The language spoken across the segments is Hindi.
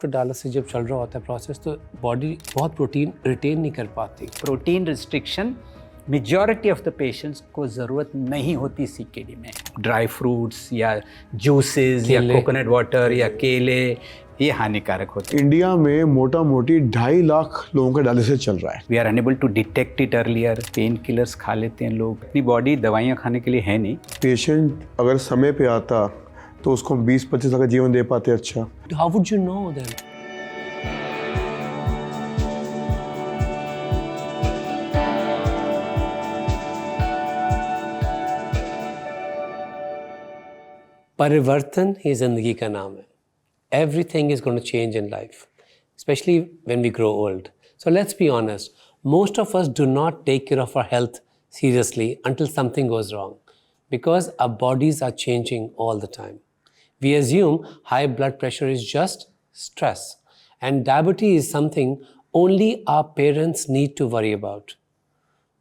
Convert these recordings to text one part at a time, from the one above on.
तो डायलिसिस जब चल रहा होता है प्रोसेस तो बॉडी बहुत प्रोटीन रिटेन नहीं कर पाती। Protein restriction majority of the patients को ज़रूरत नहीं होती सीकेडी में। ड्राई फ्रूट्स या जूसेस या कोकोनट वाटर या केले ये हानिकारक होते हैं। इंडिया में मोटा मोटी 2.5 लाख लोगों का डायलिसिस चल रहा है। We are unable to detect it earlier. Pain killers खा लेते हैं लोग, अपनी बॉडी दवाइयाँ खाने के लिए है नहीं। पेशेंट अगर समय पे आता तो उसको 20-25 साल का जीवन दे पाते। अच्छा, how would you know then? परिवर्तन ही जिंदगी का नाम है। Everything is going to change in life, especially when we grow old. So let's be honest, most of us do not take care of our health seriously until something goes wrong because our bodies are changing all the time. We assume high blood pressure is just stress and diabetes is something only our parents need to worry about.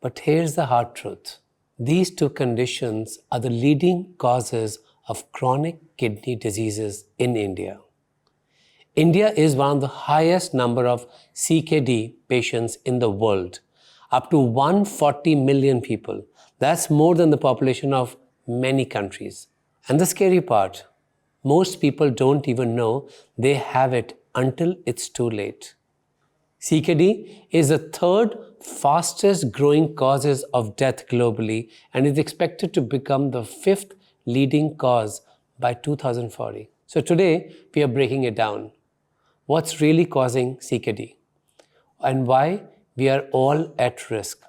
But here's the hard truth. These two conditions are the leading causes of chronic kidney diseases in India. India is one of the highest number of CKD patients in the world, up to 140 million people. That's more than the population of many countries. And the scary part, most people don't even know they have it until it's too late. CKD is the third fastest growing causes of death globally and is expected to become the fifth leading cause by 2040. So today we are breaking it down. What's really causing CKD and why we are all at risk.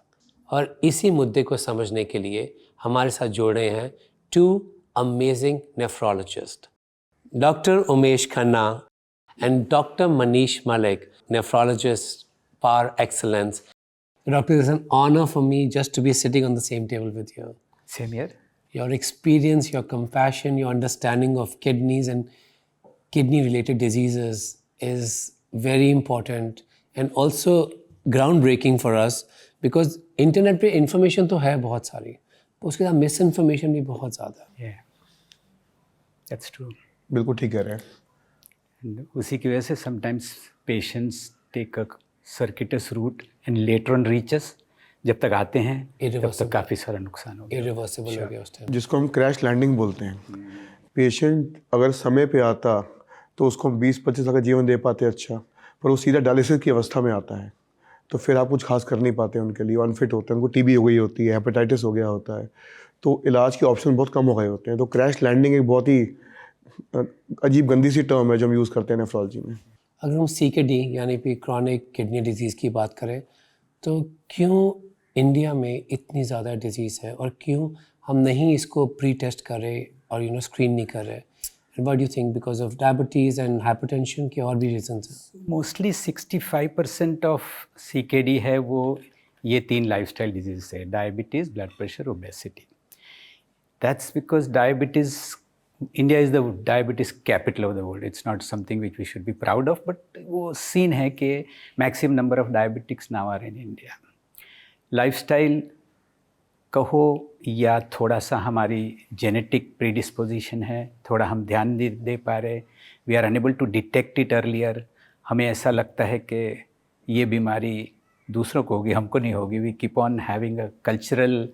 और इसी मुद्दे को समझने के लिए हमारे साथ जोड़ रहे हैं two amazing nephrologists, Dr. Umesh Khanna and Dr. Manish Malik, nephrologists par excellence. Doctor, it's an honor for me just to be sitting on the same table with you. Same here. Your experience, your compassion, your understanding of kidneys and kidney-related diseases is very important and also groundbreaking for us because internet पे information तो है बहुत सारी, उसके साथ misinformation भी बहुत ज़्यादा है। Yeah, that's true. बिल्कुल ठीक कह रहे हैं। And उसी की वजह से sometimes patients take a circuitous route and later on reaches. जब तक आते हैं तब तक काफ़ी सारा नुकसान हो गया। Irreversible हो गया उस टाइम। जिसको हम क्रैश लैंडिंग बोलते हैं। पेशेंट अगर समय पे आता तो उसको 20-25 साल का जीवन दे पाते। अच्छा, पर वो सीधा डायलिसिस की अवस्था में आता है तो फिर आप कुछ खास कर नहीं पाते उनके लिए। अनफिट होते हैं, उनको टीबी हो गई होती है, हेपेटाइटिस हो गया होता है, तो इलाज के ऑप्शन बहुत कम हो गए होते हैं। तो क्रैश लैंडिंग एक बहुत ही अजीब गंदी सी टर्म है जो हम यूज़ करते हैं नेफ्रोलॉजी में। अगर हम CKD यानी कि क्रॉनिक किडनी डिजीज़ की बात करें तो क्यों इंडिया में इतनी ज़्यादा डिजीज़ है और क्यों हम नहीं इसको प्री टेस्ट कर रहे और स्क्रीन नहीं कर रहे? And what do you think? Because of diabetes and hypertension के और भी reasons हैं? Mostly 65% of CKD है वो ये 3 lifestyle diseases है, diabetes, blood pressure, obesity. That's because diabetes, India is the diabetes capital of the world. It's not something which we should be proud of, but वो सीन है कि maximum number of diabetics now are in India. Lifestyle कहो या थोड़ा सा हमारी जेनेटिक प्रीडिस्पोजिशन है, थोड़ा हम ध्यान नहीं दे पा रहे, we are unable to detect it earlier. हमें ऐसा लगता है कि ये बीमारी दूसरों को होगी, हमको नहीं होगी। We keep on having a cultural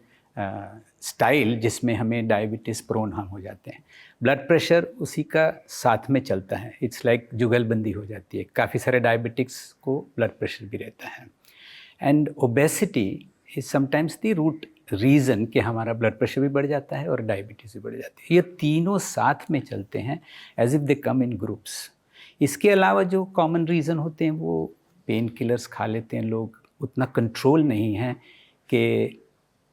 style जिसमें हमें डायबिटीज़ प्रोन हम हो जाते हैं। ब्लड प्रेशर उसी का साथ में चलता है, इट्स लाइक जुगलबंदी हो जाती है। काफ़ी सारे डायबिटिक्स को ब्लड प्रेशर भी रहता है। And obesity is sometimes the root reason कि हमारा ब्लड प्रेशर भी बढ़ जाता है और डायबिटीज़ भी बढ़ जाती है। ये तीनों साथ में चलते हैं as if they come in groups. इसके अलावा जो कॉमन रीज़न होते हैं वो पेन किलर्स खा लेते हैं लोग, उतना कंट्रोल नहीं है कि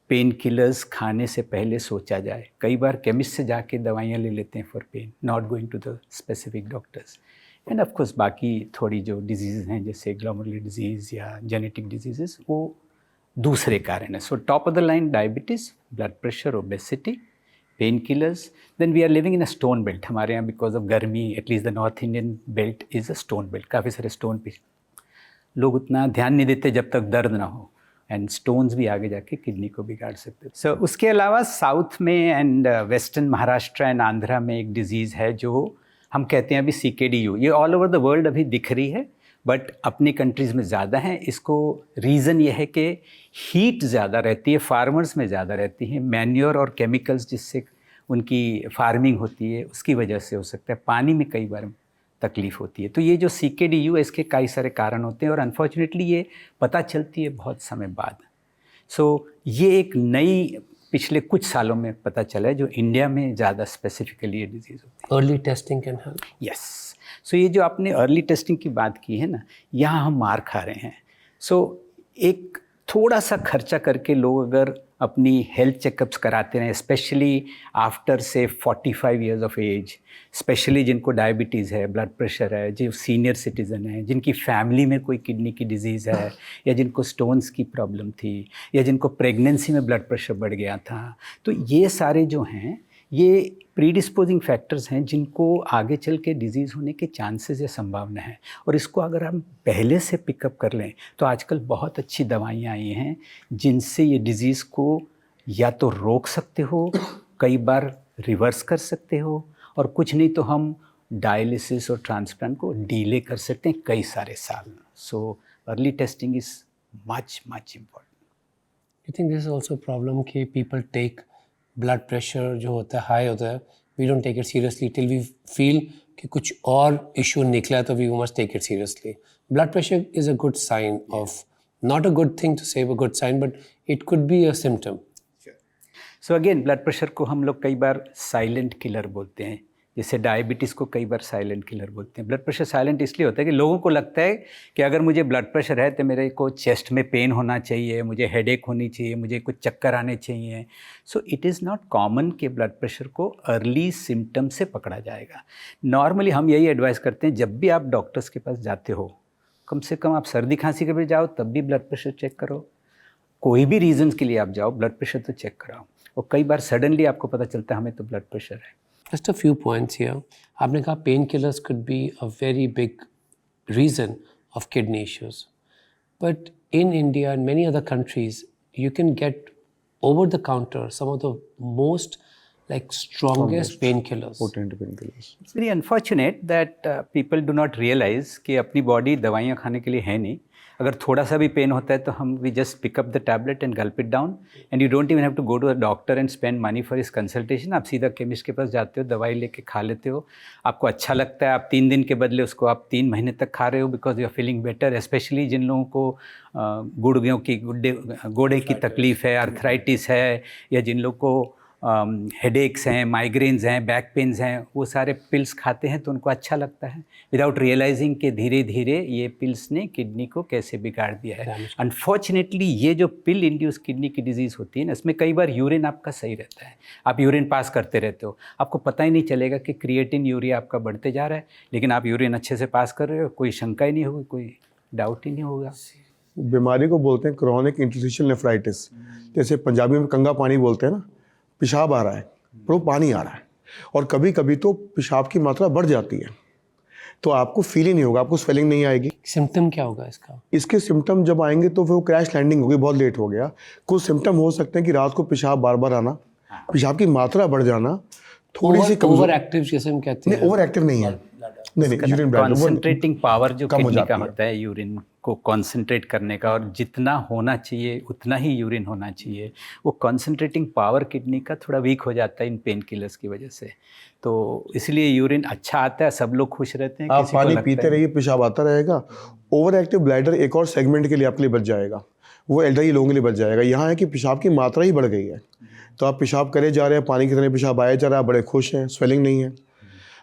पेन किलर्स खाने से पहले सोचा जाए। कई बार केमिस्ट से जाके दवाइयाँ ले लेते हैं for pain, not going to the specific doctors. And of course बाकी थोड़ी जो डिजीज़ हैं जैसे ग्लोमेरुलर डिजीज़ या जेनेटिक डिजीज़ वो दूसरे कारण है। So top of the line diabetes, blood pressure, obesity, pain killers. Then we are living in a stone belt. हमारे यहाँ बिकॉज ऑफ गर्मी at least the north Indian belt is a stone belt. काफ़ी सारे स्टोन पे लोग उतना ध्यान नहीं देते जब तक दर्द ना हो, एंड स्टोन्स भी आगे जाके किडनी को बिगाड़ सकते हैं। सो उसके अलावा साउथ में and western Maharashtra and Andhra में एक डिज़ीज़ है जो हम कहते हैं अभी CKDU, ये ऑल ओवर द वर्ल्ड अभी दिख रही है, बट अपनी कंट्रीज़ में ज़्यादा है। इसको रीज़न ये है कि हीट ज़्यादा रहती है, फार्मर्स में ज़्यादा रहती है, मैन्योर और केमिकल्स जिससे उनकी फार्मिंग होती है उसकी वजह से हो सकता है, पानी में कई बार तकलीफ़ होती है। तो ये जो CKDU है इसके कई सारे कारण होते हैं और अनफॉर्चुनेटली ये पता चलती है बहुत समय बाद। सो ये एक नई पिछले कुछ सालों में पता चला है जो इंडिया में ज़्यादा स्पेसिफिकली ये डिजीज़ होती है। Early testing can help. Yes, so ये जो आपने अर्ली टेस्टिंग की बात की है ना, यहाँ हम मार खा रहे हैं। सो एक थोड़ा सा खर्चा करके लोग अगर अपनी हेल्थ चेकअप्स कराते रहें, स्पेशली आफ्टर से 45 ईयर्स ऑफ एज, स्पेशली जिनको डायबिटीज़ है, ब्लड प्रेशर है, जो सीनियर सिटीज़न है, जिनकी फैमिली में कोई किडनी की डिजीज़ है, या जिनको स्टोन्स की प्रॉब्लम थी, या जिनको प्रेगनेंसी में ब्लड प्रेशर बढ़ गया था, तो ये सारे जो हैं ये प्रीडिस्पोजिंग फैक्टर्स हैं जिनको आगे चल के डिजीज़ होने के चांसेस या संभावना है। और इसको अगर हम पहले से पिकअप कर लें तो आजकल बहुत अच्छी दवाइयाँ आई हैं जिनसे ये डिज़ीज़ को या तो रोक सकते हो, कई बार रिवर्स कर सकते हो, और कुछ नहीं तो हम डायलिसिस और ट्रांसप्लांट को डीले कर सकते हैं कई सारे साल। So early testing is much important. You think this is also a problem कि people take blood pressure जो होता है high होता है, we don't take it seriously till we feel कि कुछ और issue निकला है तो we must take it seriously. Blood pressure is a good sign of, not a good thing to say, but a good sign, but it could be a symptom. So again blood pressure को हम लोग कई बार साइलेंट किलर बोलते हैं, जैसे डायबिटीज़ को कई बार साइलेंट किलर बोलते हैं। ब्लड प्रेशर साइलेंट इसलिए होता है कि लोगों को लगता है कि अगर मुझे ब्लड प्रेशर है तो मेरे को चेस्ट में पेन होना चाहिए, मुझे हेडेक होनी चाहिए, मुझे कुछ चक्कर आने चाहिए। So it is not common कि ब्लड प्रेशर को अर्ली सिम्टम से पकड़ा जाएगा। नॉर्मली हम यही एडवाइस करते हैं, जब भी आप डॉक्टर्स के पास जाते हो, कम से कम आप सर्दी खांसी के भी जाओ तब भी ब्लड प्रेशर चेक करो, कोई भी रीजंस के लिए आप जाओ ब्लड प्रेशर तो चेक कराओ। और कई बार सडनली आपको पता चलता है हमें तो ब्लड प्रेशर है। Just a few points here. आपने कहा pain killers could be a very big reason of kidney issues. But in India and many other countries, you can get over the counter some of the most strongest painkillers. Potent painkillers. It's very unfortunate that people do not realise कि अपनी बॉडी दवाइयाँ खाने के लिए है नहीं। अगर थोड़ा सा भी पेन होता है तो हम we just pick up the tablet and gulp it down, and you don't even have to go to a doctor and spend money for his consultation. आप सीधा केमिस्ट के पास जाते हो, दवाई लेके खा लेते हो, आपको अच्छा लगता है, आप 3 दिन के बदले उसको आप 3 महीने तक खा रहे हो because you are feeling better. Specially जिन लोगों को गुर्दों की गोड़े की तकलीफ़ है, अर्थराइटिस है, या जिन लोगों को हेडेक्स हैं, माइग्रेन्स हैं, बैक पेन्स हैं, वो सारे पिल्स खाते हैं तो उनको अच्छा लगता है विदाउट रियलाइजिंग कि धीरे धीरे ये पिल्स ने किडनी को कैसे बिगाड़ दिया है। अनफॉर्चुनेटली ये जो पिल इंड्यूस किडनी की डिजीज़ होती है ना, इसमें कई बार यूरिन आपका सही रहता है, आप यूरिन पास करते रहते हो, आपको पता ही नहीं चलेगा कि क्रिएटिन यूरिया आपका बढ़ते जा रहा है, लेकिन आप यूरिन अच्छे से पास कर रहे हो, कोई शंका ही नहीं होगी, कोई डाउट ही नहीं होगा। बीमारी को बोलते हैं क्रॉनिक इंटरस्टिशियल नेफ्राइटिस, जैसे पंजाबी में कंगा पानी बोलते हैं ना, पेशाब आ रहा है पर वो पानी आ रहा है, और कभी कभी तो पेशाब की मात्रा बढ़ जाती है तो आपको फील ही नहीं होगा, आपको स्वेलिंग नहीं आएगी। सिम्टम क्या होगा इसका? इसके सिम्टम जब आएंगे तो फिर वो क्रैश लैंडिंग होगी, बहुत लेट हो गया। कुछ सिम्टम हो सकते हैं कि रात को पेशाब बार बार आना, पेशाब की मात्रा बढ़ जाना, थोड़ी सी ओवर एक्टिव जैसे हम कहते हैं। ओवर एक्टिव नहीं है, नहीं यूरिन ब्लैडर कॉन्सेंट्रेटिंग पावर जो कम हो किडनी का जाती है। होता है यूरिन को कॉन्सेंट्रेट करने का, और जितना होना चाहिए उतना ही यूरिन होना चाहिए, वो कॉन्सेंट्रेटिंग पावर किडनी का थोड़ा वीक हो जाता है इन पेन किलर्स की वजह से। तो इसलिए यूरिन अच्छा आता है, सब लोग खुश रहते हैं। आप पानी पीते रहिए, पेशाब आता रहेगा। ओवर एक्टिव ब्लैडर एक और सेगमेंट के लिए आपके लिए बच जाएगा, वो एल्डरली लोगों के लिए बच जाएगा। यहाँ है कि पेशाब की मात्रा ही बढ़ गई है, तो आप पेशाब करे जा रहे हैं, पानी की तरह पेशाब आया जा रहा है, बड़े खुश हैं, स्वेलिंग नहीं है,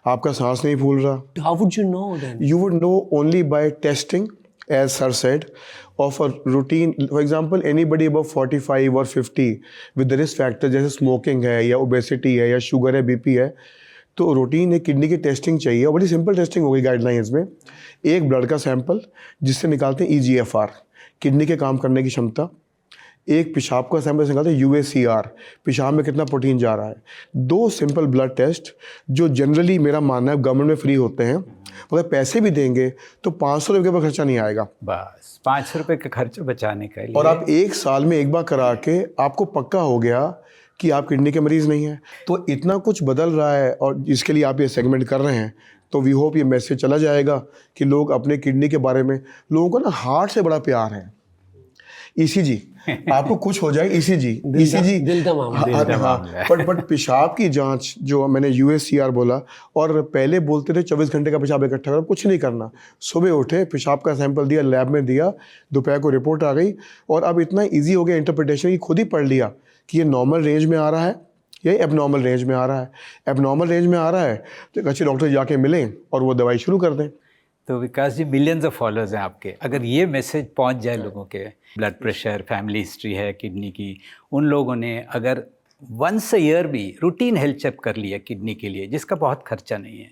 आपका सांस नहीं फूल रहा। How would you know then? You would know only by testing, as sir said, of a routine. For example, anybody above 45 or 50 with the risk factor जैसे स्मोकिंग है या ओबेसिटी है या शुगर है, बीपी है, तो रूटीन एक किडनी की टेस्टिंग चाहिए, और बड़ी सिंपल टेस्टिंग होगी गाइडलाइंस में। एक ब्लड का सैंपल जिससे निकालते हैं EGFR, किडनी के काम करने की क्षमता। एक पेशाब का सैंपल निकालते हैं UACR, पेशाब में कितना प्रोटीन जा रहा है। 2 सिंपल ब्लड टेस्ट जो जनरली मेरा मानना है गवर्नमेंट में फ्री होते हैं, अगर पैसे भी देंगे तो 500 रुपये का खर्चा नहीं आएगा, बस 500 रुपये का खर्चा बचाने का लिए। और आप 1 साल में एक बार करा के आपको पक्का हो गया कि आप किडनी के मरीज़ नहीं हैं। तो इतना कुछ बदल रहा है, और इसके लिए आप ये सेगमेंट कर रहे हैं तो वी होप ये मैसेज चला जाएगा कि लोग अपने किडनी के बारे में, लोगों को ना हार्ट से बड़ा प्यार है। ईसीजी, आपको कुछ हो जाए ईसीजी, ईसीजी दिल का मामला। बट पेशाब की जांच जो मैंने यूएससीआर बोला, और पहले बोलते थे 24 घंटे का पेशाब इकट्ठा करो, कुछ नहीं करना। सुबह उठे, पेशाब का सैंपल दिया, लैब में दिया, दोपहर को रिपोर्ट आ गई, और अब इतना ईजी हो गया इंटरप्रिटेशन की, खुद ही पढ़ लिया कि ये नॉर्मल रेंज में आ रहा है, ये एबनॉर्मल रेंज में आ रहा है। एबनॉर्मल रेंज में आ रहा है तो एक अच्छे डॉक्टर जाके मिलें और वो दवाई शुरू कर दें। तो विकास जी, मिलियंस ऑफ फॉलोअर्स हैं आपके, अगर ये मैसेज पहुंच जाए लोगों के, ब्लड प्रेशर, फैमिली हिस्ट्री है किडनी की, उन लोगों ने अगर वंस अ ईयर भी रूटीन हेल्थ चेक कर लिया किडनी के लिए, जिसका बहुत खर्चा नहीं है,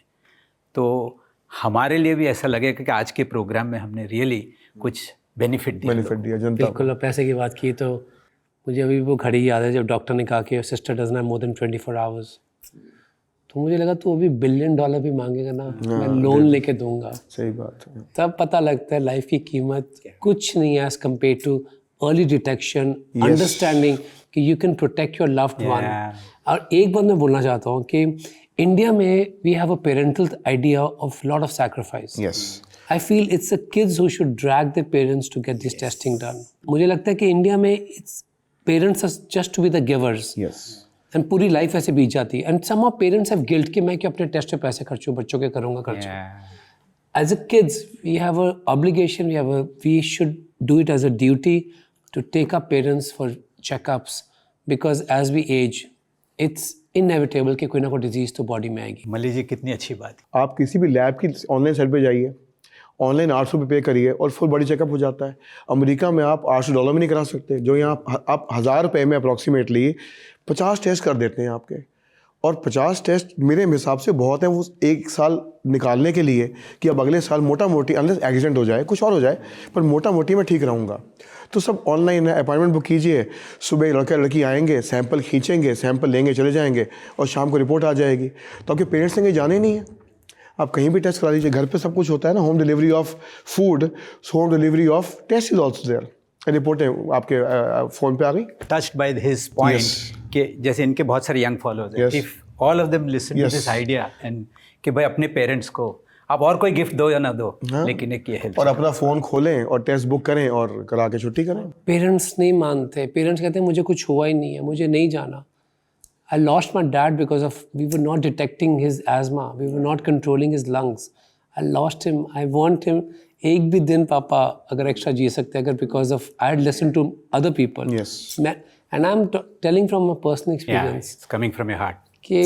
तो हमारे लिए भी ऐसा लगेगा कि आज के प्रोग्राम में हमने रियली कुछ बेनिफिट दिया जनता को। बिल्कुल। और पैसे की बात की तो मुझे अभी वो घड़ी याद है जब डॉक्टर ने कहा कि sister doesn't have more than 24 hours, तो मुझे लगा तू अभी $1 बिलियन भी मांगेगा ना, मैं लोन लेके दूंगा। सही बात है। तब पता लगता है लाइफ की कीमत कुछ नहीं है as compare to early detection, understanding कि you can protect your loved one. और एक बात मैं बोलना चाहता हूँ कि इंडिया में we have a parental idea of lot of sacrifice. Yes, I feel it's the kids who should drag their parents to get this testing done. मुझे लगता है कि इंडिया में it's parents are just to be the givers, yes, and पूरी लाइफ ऐसे बीत जाती है। And some of parents have guilt कि मैं क्यों अपने टेस्ट पे पैसे खर्चूं, बच्चों के करूंगा खर्च। As a kids, we have a obligation, we should do it as a duty to take our parents for checkups, because as we age, it's inevitable कि कोई ना कोई disease तो body में आएगी। मल्ली जी, कितनी अच्छी बात। आप किसी भी लैब की ऑनलाइन साइट पे जाइए, ऑनलाइन $800 पे करिए और फुल बॉडी चेकअप हो जाता है। अमेरिका में आप $800 में नहीं करा सकते, जो यहाँ आप $1000 में अप्रॉक्सीमेटली 50 टेस्ट कर देते हैं आपके। और 50 टेस्ट मेरे हिसाब से बहुत है वो एक साल निकालने के लिए कि अब अगले साल मोटा मोटी, अनलेस एक्सीडेंट हो जाए, कुछ और हो जाए, पर मोटा मोटी मैं ठीक रहूँगा। तो सब ऑनलाइन है, अपॉइंटमेंट बुक कीजिए, सुबह लड़का लड़की आएंगे, सैंपल खींचेंगे, सैंपल लेंगे, चले जाएंगे और शाम को रिपोर्ट आ जाएगी। तो आपके पेरेंट्स ने कहीं जाने नहीं है, आप कहीं भी टेस्ट करा लीजिए, घर पे सब कुछ होता है ना, home delivery of food, home delivery of test is also there. रिपोर्टें आपके फ़ोन पे आ गई। टच्ड बाय हिज पॉइंट कि जैसे इनके बहुत सारे यंग फॉलोअर्स हैं, if all of them listen to this idea and कि भाई अपने पेरेंट्स को आप और कोई गिफ्ट दो या ना दो, लेकिन एक ये हेल्थ और अपना फ़ोन खोलें और टेस्ट बुक करें और करा के छुट्टी करें। पेरेंट्स नहीं मानते, पेरेंट्स कहते हैं मुझे कुछ हुआ ही नहीं है, मुझे नहीं जाना। I lost my dad because of we were not detecting his asthma, we were not controlling his lungs. I lost him. I want him. एक भी दिन पापा अगर एक्स्ट्रा जी सकते अगर because of I had listened to other people. Yes. And I'm telling from a personal experience. it's coming from your heart. कि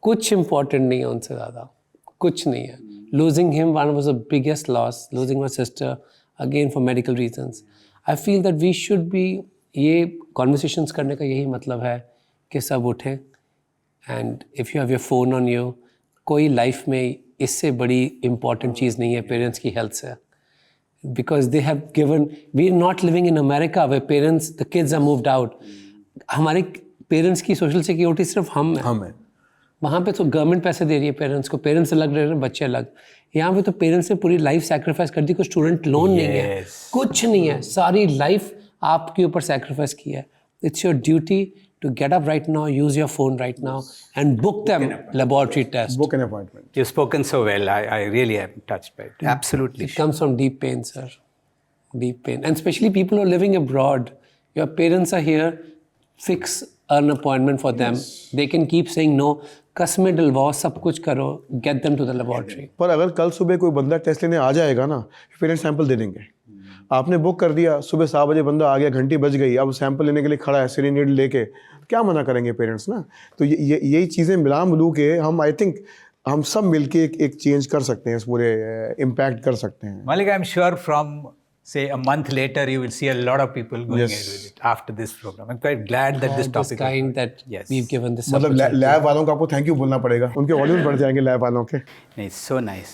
कुछ important नहीं है उनसे ज़्यादा, कुछ नहीं है। Losing him one was the biggest loss. Losing my sister again for medical reasons. I feel that we should be, ये conversations करने का यही मतलब है कि सब उठें। And if you have your phone on you, कोई लाइफ में इससे बड़ी इम्पॉर्टेंट चीज़ नहीं है पेरेंट्स की हेल्थ से, because they have given, we are not living in America way parents, the kids are moved out. हमारे पेरेंट्स की सोशल सिक्योरिटी सिर्फ हम हैं। वहाँ पे तो गवर्नमेंट पैसे दे रही है पेरेंट्स को, पेरेंट्स अलग रह रहे हैं, बच्चे अलग। यहाँ पे तो पेरेंट्स ने पूरी लाइफ सैक्रिफाइस कर दी, कोई स्टूडेंट लोन नहीं है, कुछ नहीं है, सारी लाइफ आपके ऊपर सैक्रिफाइस किया है। It's your duty to get up right now, use your phone right now and book them laboratory test. Book an appointment. You've spoken so well. I really am touched by it. Absolutely. It comes from deep pain, sir. Deep pain. And especially people who are living abroad. Your parents are here. Fix an appointment for them. They can keep saying no. कसमें डलवाओ, सब कुछ करो, get them to the laboratory. पर अगर कल सुबह कोई बंदा टेस्ट लेने आ जाएगा ना, पेरेंट्स सैंपल दे देंगे। आपने बुक कर दिया, सुबह 7 बजे बंदा आ गया, घंटी बज गई, अब सैंपल लेने के लिए खड़ा है सिरिंज नीडल लेके, क्या मना करेंगे पेरेंट्स ना। तो यही चीज़ें मिला मिलू के हम, आई थिंक हम सब मिलके एक चेंज कर सकते हैं, इस पूरे इम्पैक्ट कर सकते हैं। Malik, I'm sure from say a month later you will see a lot of people going ahead with it after this program. I'm quite glad that this topic kind that we've given this मतलब लैब वालों को आपको थैंक यू बोलना पड़ेगा, उनके वॉल्यूम बढ़ जाएंगे लैब वालों के। नहीं, so nice.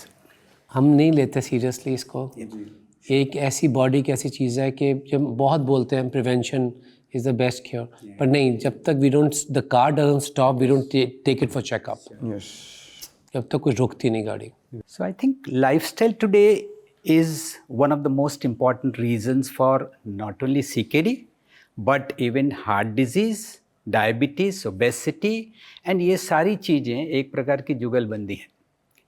हम नहीं लेते सीरियसली इसको। ये एक ऐसी बॉडी की ऐसी चीज़ है कि जब बहुत बोलते हैं prevention is the best cure, पर नहीं, जब तक we don't, the car doesn't stop, we don't take it for checkup, जब तक कुछ रुकती नहीं गाड़ी। So I think lifestyle today is one of the most important reasons for not only CKD but even heart disease, diabetes, obesity, and ये सारी चीज़ें एक प्रकार की जुगलबंदी है।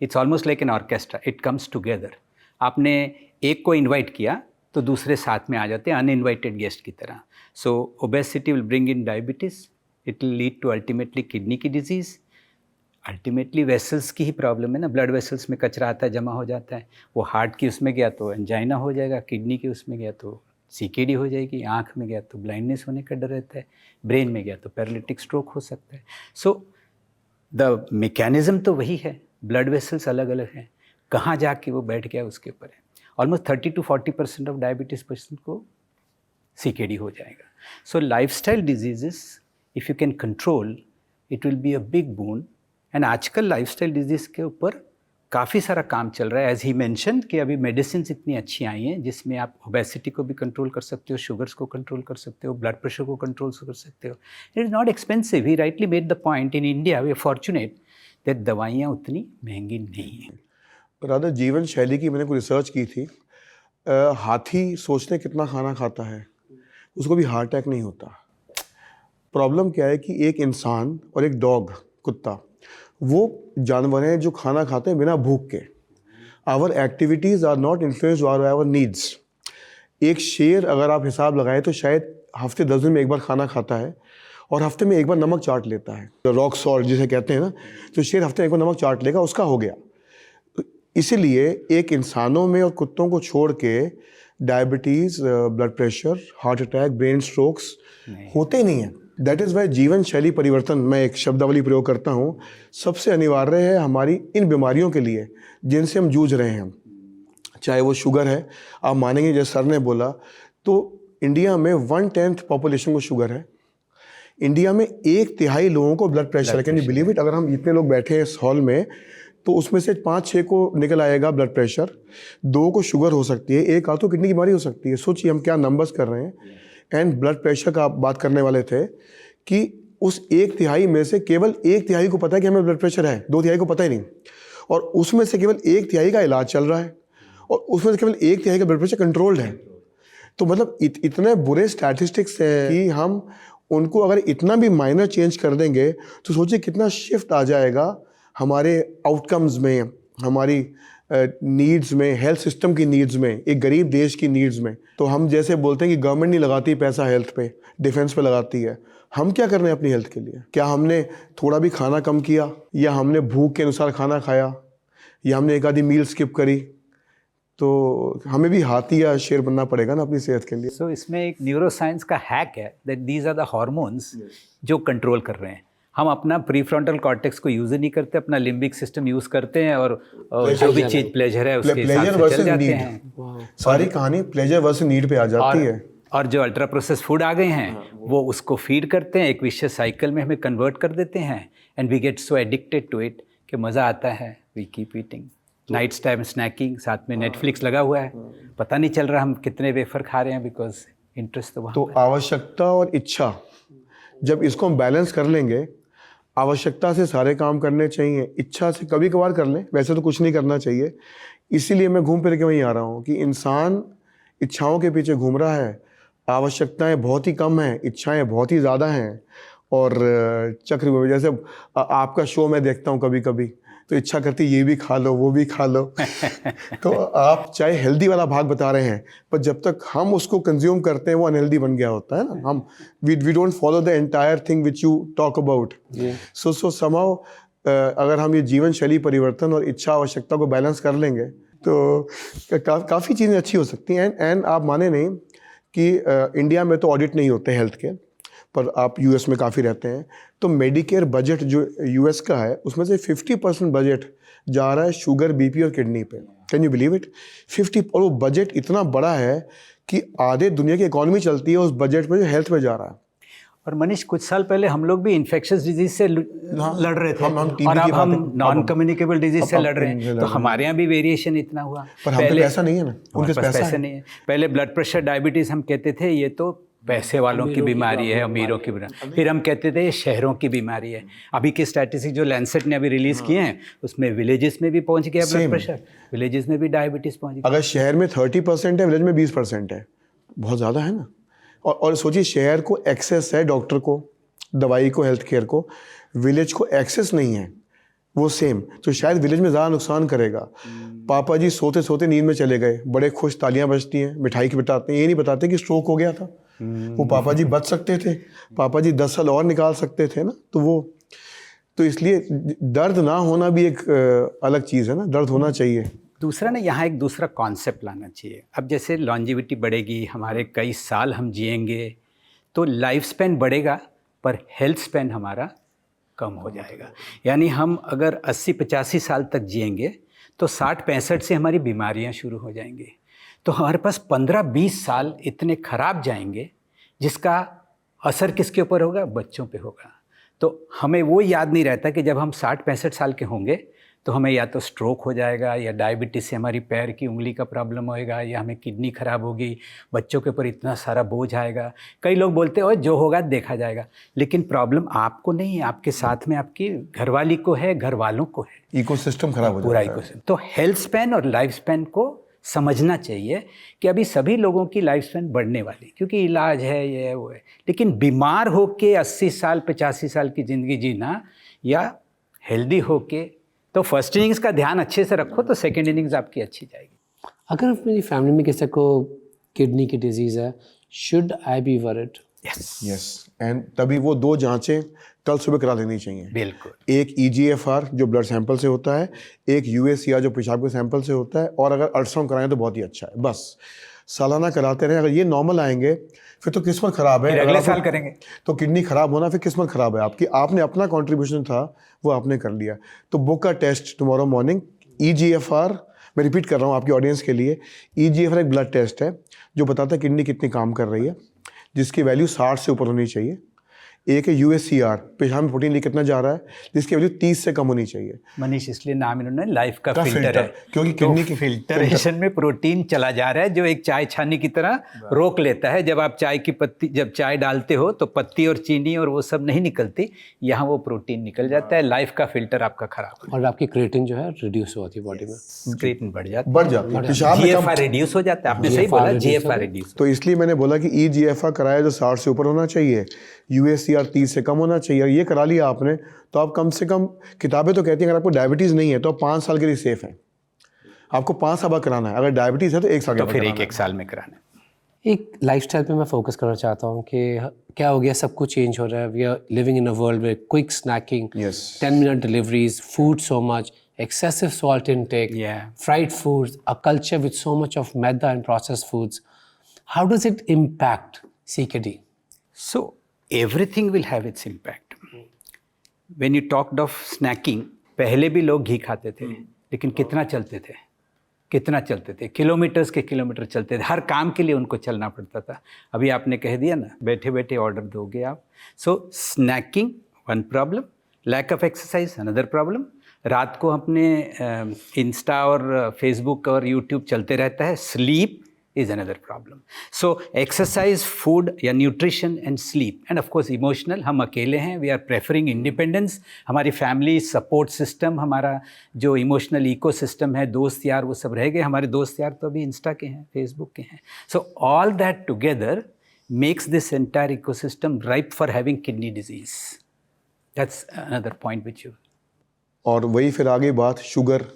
It's almost like an orchestra, it comes together. आपने एक को इन्वाइट किया तो दूसरे साथ में आ जाते हैं अनइन्वाइटेड गेस्ट की तरह। So obesity will bring in diabetes, it will lead to ultimately kidney की डिजीज़, अल्टीमेटली वेसल्स की ही प्रॉब्लम है ना, ब्लड वेसल्स में कचरा आता है, जमा हो जाता है, वो हार्ट की उसमें गया तो एंजाइना हो जाएगा, किडनी के उसमें गया तो सीकेडी हो जाएगी, आँख में गया तो ब्लाइंडनेस होने का डर रहता है, ब्रेन में गया तो पैरालिटिक स्ट्रोक हो सकता है। सो द मैकेनिज्म तो वही है, ब्लड वेसल्स अलग अलग हैं, कहाँ जाके वो बैठ गया उसके ऊपर है। Almost 30 to 40% of diabetes patient को सीकेडी हो जाएगा। So lifestyle diseases if you can control, it will be a big boon. And आजकल लाइफस्टाइल डिजीज़ के ऊपर काफ़ी सारा काम चल रहा है। एज ही मेंशन कि अभी मेडिसिन इतनी अच्छी आई हैं जिसमें आप ओबेसिटी को भी कंट्रोल कर सकते हो, शुगर्स को कंट्रोल कर सकते हो, ब्लड प्रेशर को कंट्रोल कर सकते हो। It is not expensive. He rightly made the point, in India we are fortunate that दवाइयाँ उतनी महंगी नहीं हैं। राधा जीवन शैली की मैंने कोई रिसर्च की थी। हाथी सोचते कितना खाना खाता है, उसको भी हार्ट अटैक नहीं होता। प्रॉब्लम क्या है कि एक इंसान और एक डॉग, कुत्ता, वो जानवर हैं जो खाना खाते हैं बिना भूख के। Our activities are not influenced by our needs. एक शेर अगर आप हिसाब लगाएं तो शायद हफ्ते 10 दिन में एक बार खाना खाता है और हफ्ते में एक बार नमक चाट लेता है, रॉक सॉल्ट जिसे कहते हैं ना, तो शेर हफ्ते में एक बार नमक चाट लेगा, उसका हो गया। इसीलिए एक इंसानों में और कुत्तों को छोड़ के diabetes, blood pressure, heart attack, brain strokes होते नहीं हैं। दैट इज़ वाई जीवन शैली परिवर्तन, मैं एक शब्दावली प्रयोग करता हूँ, सबसे अनिवार्य है हमारी इन बीमारियों के लिए जिनसे हम जूझ रहे हैं। चाहे वो शुगर है, आप मानेंगे जैसे सर ने बोला, तो इंडिया में 1/10 पॉपुलेशन को शुगर है। इंडिया में 1/3 लोगों को ब्लड प्रेशर है। Can you believe it? अगर हम इतने लोग बैठे हैं इस हॉल में तो उसमें से 5-6 को निकल आएगा ब्लड प्रेशर, 2 को शुगर हो सकती है, एक आध तो किडनी की बीमारी हो सकती है। सोचिए हम क्या नंबर्स कर रहे हैं। एंड ब्लड प्रेशर का आप बात करने वाले थे कि उस 1/3 में से केवल 1/3 को पता है कि हमें ब्लड प्रेशर है, 2/3 को पता ही नहीं। और उसमें से केवल 1/3 का इलाज चल रहा है और उसमें से केवल 1/3 का ब्लड प्रेशर कंट्रोल्ड है। तो मतलब इतने बुरे स्टैटिस्टिक्स हैं कि हम उनको अगर इतना भी माइनर चेंज कर देंगे तो सोचिए कितना शिफ्ट आ जाएगा हमारे आउटकम्स में, हमारी नीड्स में, हेल्थ सिस्टम की नीड्स में, एक गरीब देश की नीड्स में। तो हम जैसे बोलते हैं कि गवर्नमेंट नहीं लगाती पैसा हेल्थ पे, डिफेंस पे लगाती है। हम क्या कर रहे हैं अपनी हेल्थ के लिए? क्या हमने थोड़ा भी खाना कम किया, या हमने भूख के अनुसार खाना खाया, या हमने एक आधी मील स्किप करी? तो हमें भी हाथी या शेर बनना पड़ेगा ना अपनी सेहत के लिए। सो इसमें एक न्यूरो साइंस का हैक है that these are the hormones जो कंट्रोल कर रहे हैं। हम अपना प्रीफ्रंटल कॉर्टेक्स को यूज ही नहीं करते, अपना लिम्बिक सिस्टम यूज करते हैं और जो भी चीज प्लेजर है उसके हिसाब से चल जाते हैं। सारी कहानी प्लेजर वर्सेस नीड पे आ जाती है। और जो अल्ट्रा प्रोसेस फूड आ गए हैं वो उसको फीड करते हैं, एक विशियस साइकिल में हमें कन्वर्ट कर देते हैं and we get so addicted to it कि मज़ा आता है, we keep eating. Nights time snacking, साथ में नेटफ्लिक्स लगा हुआ है, पता नहीं चल रहा हम कितने वेफर खा रहे हैं बिकॉज इंटरेस्ट तो वहाँ। तो आवश्यकता और इच्छा, जब इसको हम बैलेंस कर लेंगे, आवश्यकता से सारे काम करने चाहिए, इच्छा से कभी कभार कर लें, वैसे तो कुछ नहीं करना चाहिए। इसीलिए मैं घूम फिर के वहीं आ रहा हूँ कि इंसान इच्छाओं के पीछे घूम रहा है, आवश्यकताएं बहुत ही कम हैं, इच्छाएं बहुत ही ज़्यादा हैं। और चक्रव्यूह, जैसे आपका शो मैं देखता हूँ कभी कभी, तो इच्छा करती ये भी खा लो, वो भी खा लो। तो आप चाहे हेल्दी वाला भाग बता रहे हैं, पर जब तक हम उसको कंज्यूम करते हैं वो अनहेल्दी बन गया होता है ना। हम we don't follow the entire thing which you talk about. So somehow अगर हम ये जीवन शैली परिवर्तन और इच्छा आवश्यकता को बैलेंस कर लेंगे तो काफ़ी चीज़ें अच्छी हो सकती हैं। एंड आप माने नहीं कि इंडिया में तो ऑडिट नहीं होते हेल्थ के, पर आप यूएस में काफ़ी रहते हैं, तो मेडिकेयर बजट जो यूएस का है उसमें से 50% बजट जा रहा है शुगर, बीपी और किडनी पे। Can you believe it? 50। और वो बजट इतना बड़ा है कि आधे दुनिया की इकोनॉमी चलती है उस बजट में जो हेल्थ पे जा रहा है। और मनीष, कुछ साल पहले हम लोग भी इन्फेक्शियस डिजीज से लड़ रहे थे, और अब हम नॉन कम्युनिकेबल डिजीज से लड़ रहे हैं। तो हमारे यहाँ भी वेरिएशन इतना हुआ। पर हम पे पैसा नहीं है ना, उनके पास पैसा नहीं है। पहले ब्लड प्रेशर, डायबिटीज़ हम कहते थे ये तो पैसे वालों की बीमारी है, अमीरों की बीमारी। फिर हम कहते थे ये शहरों की बीमारी है। अभी के स्टैटिस्टिक जो लैंसेट ने अभी रिलीज किए हैं उसमें विलेजेस में भी पहुंच गया ब्लड प्रेशर, विलेजेस में भी डायबिटीज़ पहुंच गया। अगर शहर में 30% है, विलेज में 20% है, बहुत ज़्यादा है ना। और सोचिए, शहर को एक्सेस है डॉक्टर को, दवाई को, हेल्थ केयर को, विलेज को एक्सेस नहीं है। वो सेम तो शायद विलेज में ज़्यादा नुकसान करेगा। पापा जी सोते सोते नींद में चले गए, बड़े खुश, तालियां बजती हैं, मिठाई की बताते हैं, ये नहीं बताते कि स्ट्रोक हो गया था। वो पापा जी बच सकते थे, पापा जी 10 साल और निकाल सकते थे ना। तो इसलिए दर्द ना होना भी एक अलग चीज़ है ना, दर्द होना चाहिए। दूसरा ना, यहाँ एक दूसरा कॉन्सेप्ट लाना चाहिए। अब जैसे लॉन्जिविटी बढ़ेगी, हमारे कई साल हम जिएंगे, तो लाइफ स्पैन बढ़ेगा पर हेल्थ स्पैन हमारा कम हो जाएगा। यानी हम अगर 80-85 साल तक जिएंगे तो 60-65 से हमारी बीमारियां शुरू हो जाएंगी। तो हमारे पास 15-20 साल इतने खराब जाएंगे जिसका असर किसके ऊपर होगा? बच्चों पे होगा। तो हमें वो याद नहीं रहता कि जब हम 60-65 साल के होंगे तो हमें या तो स्ट्रोक हो जाएगा, या डायबिटीज़ से हमारी पैर की उंगली का प्रॉब्लम होएगा, या हमें किडनी खराब होगी, बच्चों के ऊपर इतना सारा बोझ आएगा। कई लोग बोलते हैं जो होगा देखा जाएगा, लेकिन प्रॉब्लम आपको नहीं है, आपके साथ में आपकी घरवाली को है, घर वालों को है, इकोसिस्टम खराब हो पूरा जाता है। इकोसिस्टम। तो हेल्थ स्पैन और लाइफ स्पैन को समझना चाहिए कि अभी सभी लोगों की लाइफ स्पैन बढ़ने वाली, क्योंकि इलाज है, ये है वो है। लेकिन बीमार होके 80 साल 85 साल की ज़िंदगी जीना, या हेल्दी होके, तो फर्स्ट इनिंग्स का ध्यान अच्छे से रखो तो सेकंड इनिंग्स आपकी अच्छी जाएगी। अगर मेरी फैमिली में किसी को किडनी की डिजीज़ है, should I be worried? Yes, and तभी वो 2 जांचें कल सुबह करा लेनी चाहिए। बिल्कुल। एक EGFR जो ब्लड सैंपल से होता है, एक UACR जो पेशाब के सैंपल से होता है, और अगर अल्ट्रासाउंड कराएं तो बहुत ही अच्छा है। बस सालाना कराते रहें। अगर ये नॉर्मल आएंगे फिर तो किस्मत खराब है, फिर अगले साल करेंगे तो किडनी खराब होना, फिर किस्मत खराब है आपकी। आपने अपना कंट्रीब्यूशन था वो आपने कर लिया। तो बुक का टेस्ट टुमारो मॉर्निंग। EGFR, मैं रिपीट कर रहा हूँ आपकी ऑडियंस के लिए, EGFR एक ब्लड टेस्ट है जो बताता है किडनी कितनी काम कर रही है, जिसकी वैल्यू 60 से ऊपर होनी चाहिए। एक है UACR, पेशाब में प्रोटीन कितना जा रहा है, जिसकी वैल्यू 30 से कम होनी चाहिए। मनीष, इसलिए नाम इन्होंने लाइफ का का फिल्टर है, क्योंकि तो किडनी की फिल्टरेशन में प्रोटीन चला जा रहा है जो एक चाय छानी की तरह रोक लेता है। जब आप चाय की पत्ती, जब चाय डालते हो तो पत्ती और चीनी और वो सब नहीं निकलती, यहाँ वो प्रोटीन निकल जाता है। लाइफ का फिल्टर आपका खराब हो, और आपकी क्रिएटिन जो है रिड्यूस होती है बॉडी में, क्रिएटिन बढ़ जाता बढ़ जाती है, पेशाब में GFR रिड्यूस हो जाता है। आपने सही बोला, GFR रिड्यूस। तो इसलिए मैंने बोला कि EGFR कराया जो 60 से ऊपर होना चाहिए, UACR 30 से कम होना चाहिए। ये करा लिया आपने तो आप कम से कम, किताबें तो कहती हैं अगर आपको डायबिटीज़ नहीं है तो आप 5 साल के लिए सेफ हैं। आपको 5 साल बाद कराना है, अगर डायबिटीज़ है तो 1 साल के तो बाद फिर कराना एक साल में कराना। एक लाइफस्टाइल पे मैं फोकस करना चाहता हूँ कि क्या हो गया, सब कुछ चेंज हो रहा है। We are living in a world में quick snacking, Yes. 10-minute deliveries, food so much, excessive salt intake, Yeah. fried foods, a culture with so much of maida and processed foods. How does it impact CKD? So everything will have its impact. When you talked of snacking, पहले भी लोग घी खाते थे, लेकिन कितना चलते थे, कितना चलते थे, किलोमीटर्स के किलोमीटर चलते थे, हर काम के लिए उनको चलना पड़ता था। अभी आपने कह दिया ना, बैठे बैठे ऑर्डर दोगे आप। So snacking one problem, lack of exercise another problem. रात को अपने इंस्टा और फेसबुक और यूट्यूब चलते रहता है, sleep is another problem. So exercise, food या nutrition and sleep and of course emotional. हम अकेले हैं, we are preferring independence. हमारी family support system, हमारा जो emotional ecosystem है, दोस्त यार वो सब रह गए। हमारे दोस्त यार तो अभी इंस्टा के हैं, फेसबुक के हैं। So all that together makes this entire ecosystem ripe for having kidney disease. That's another point which you. और वही फिर आगे बात शुगर,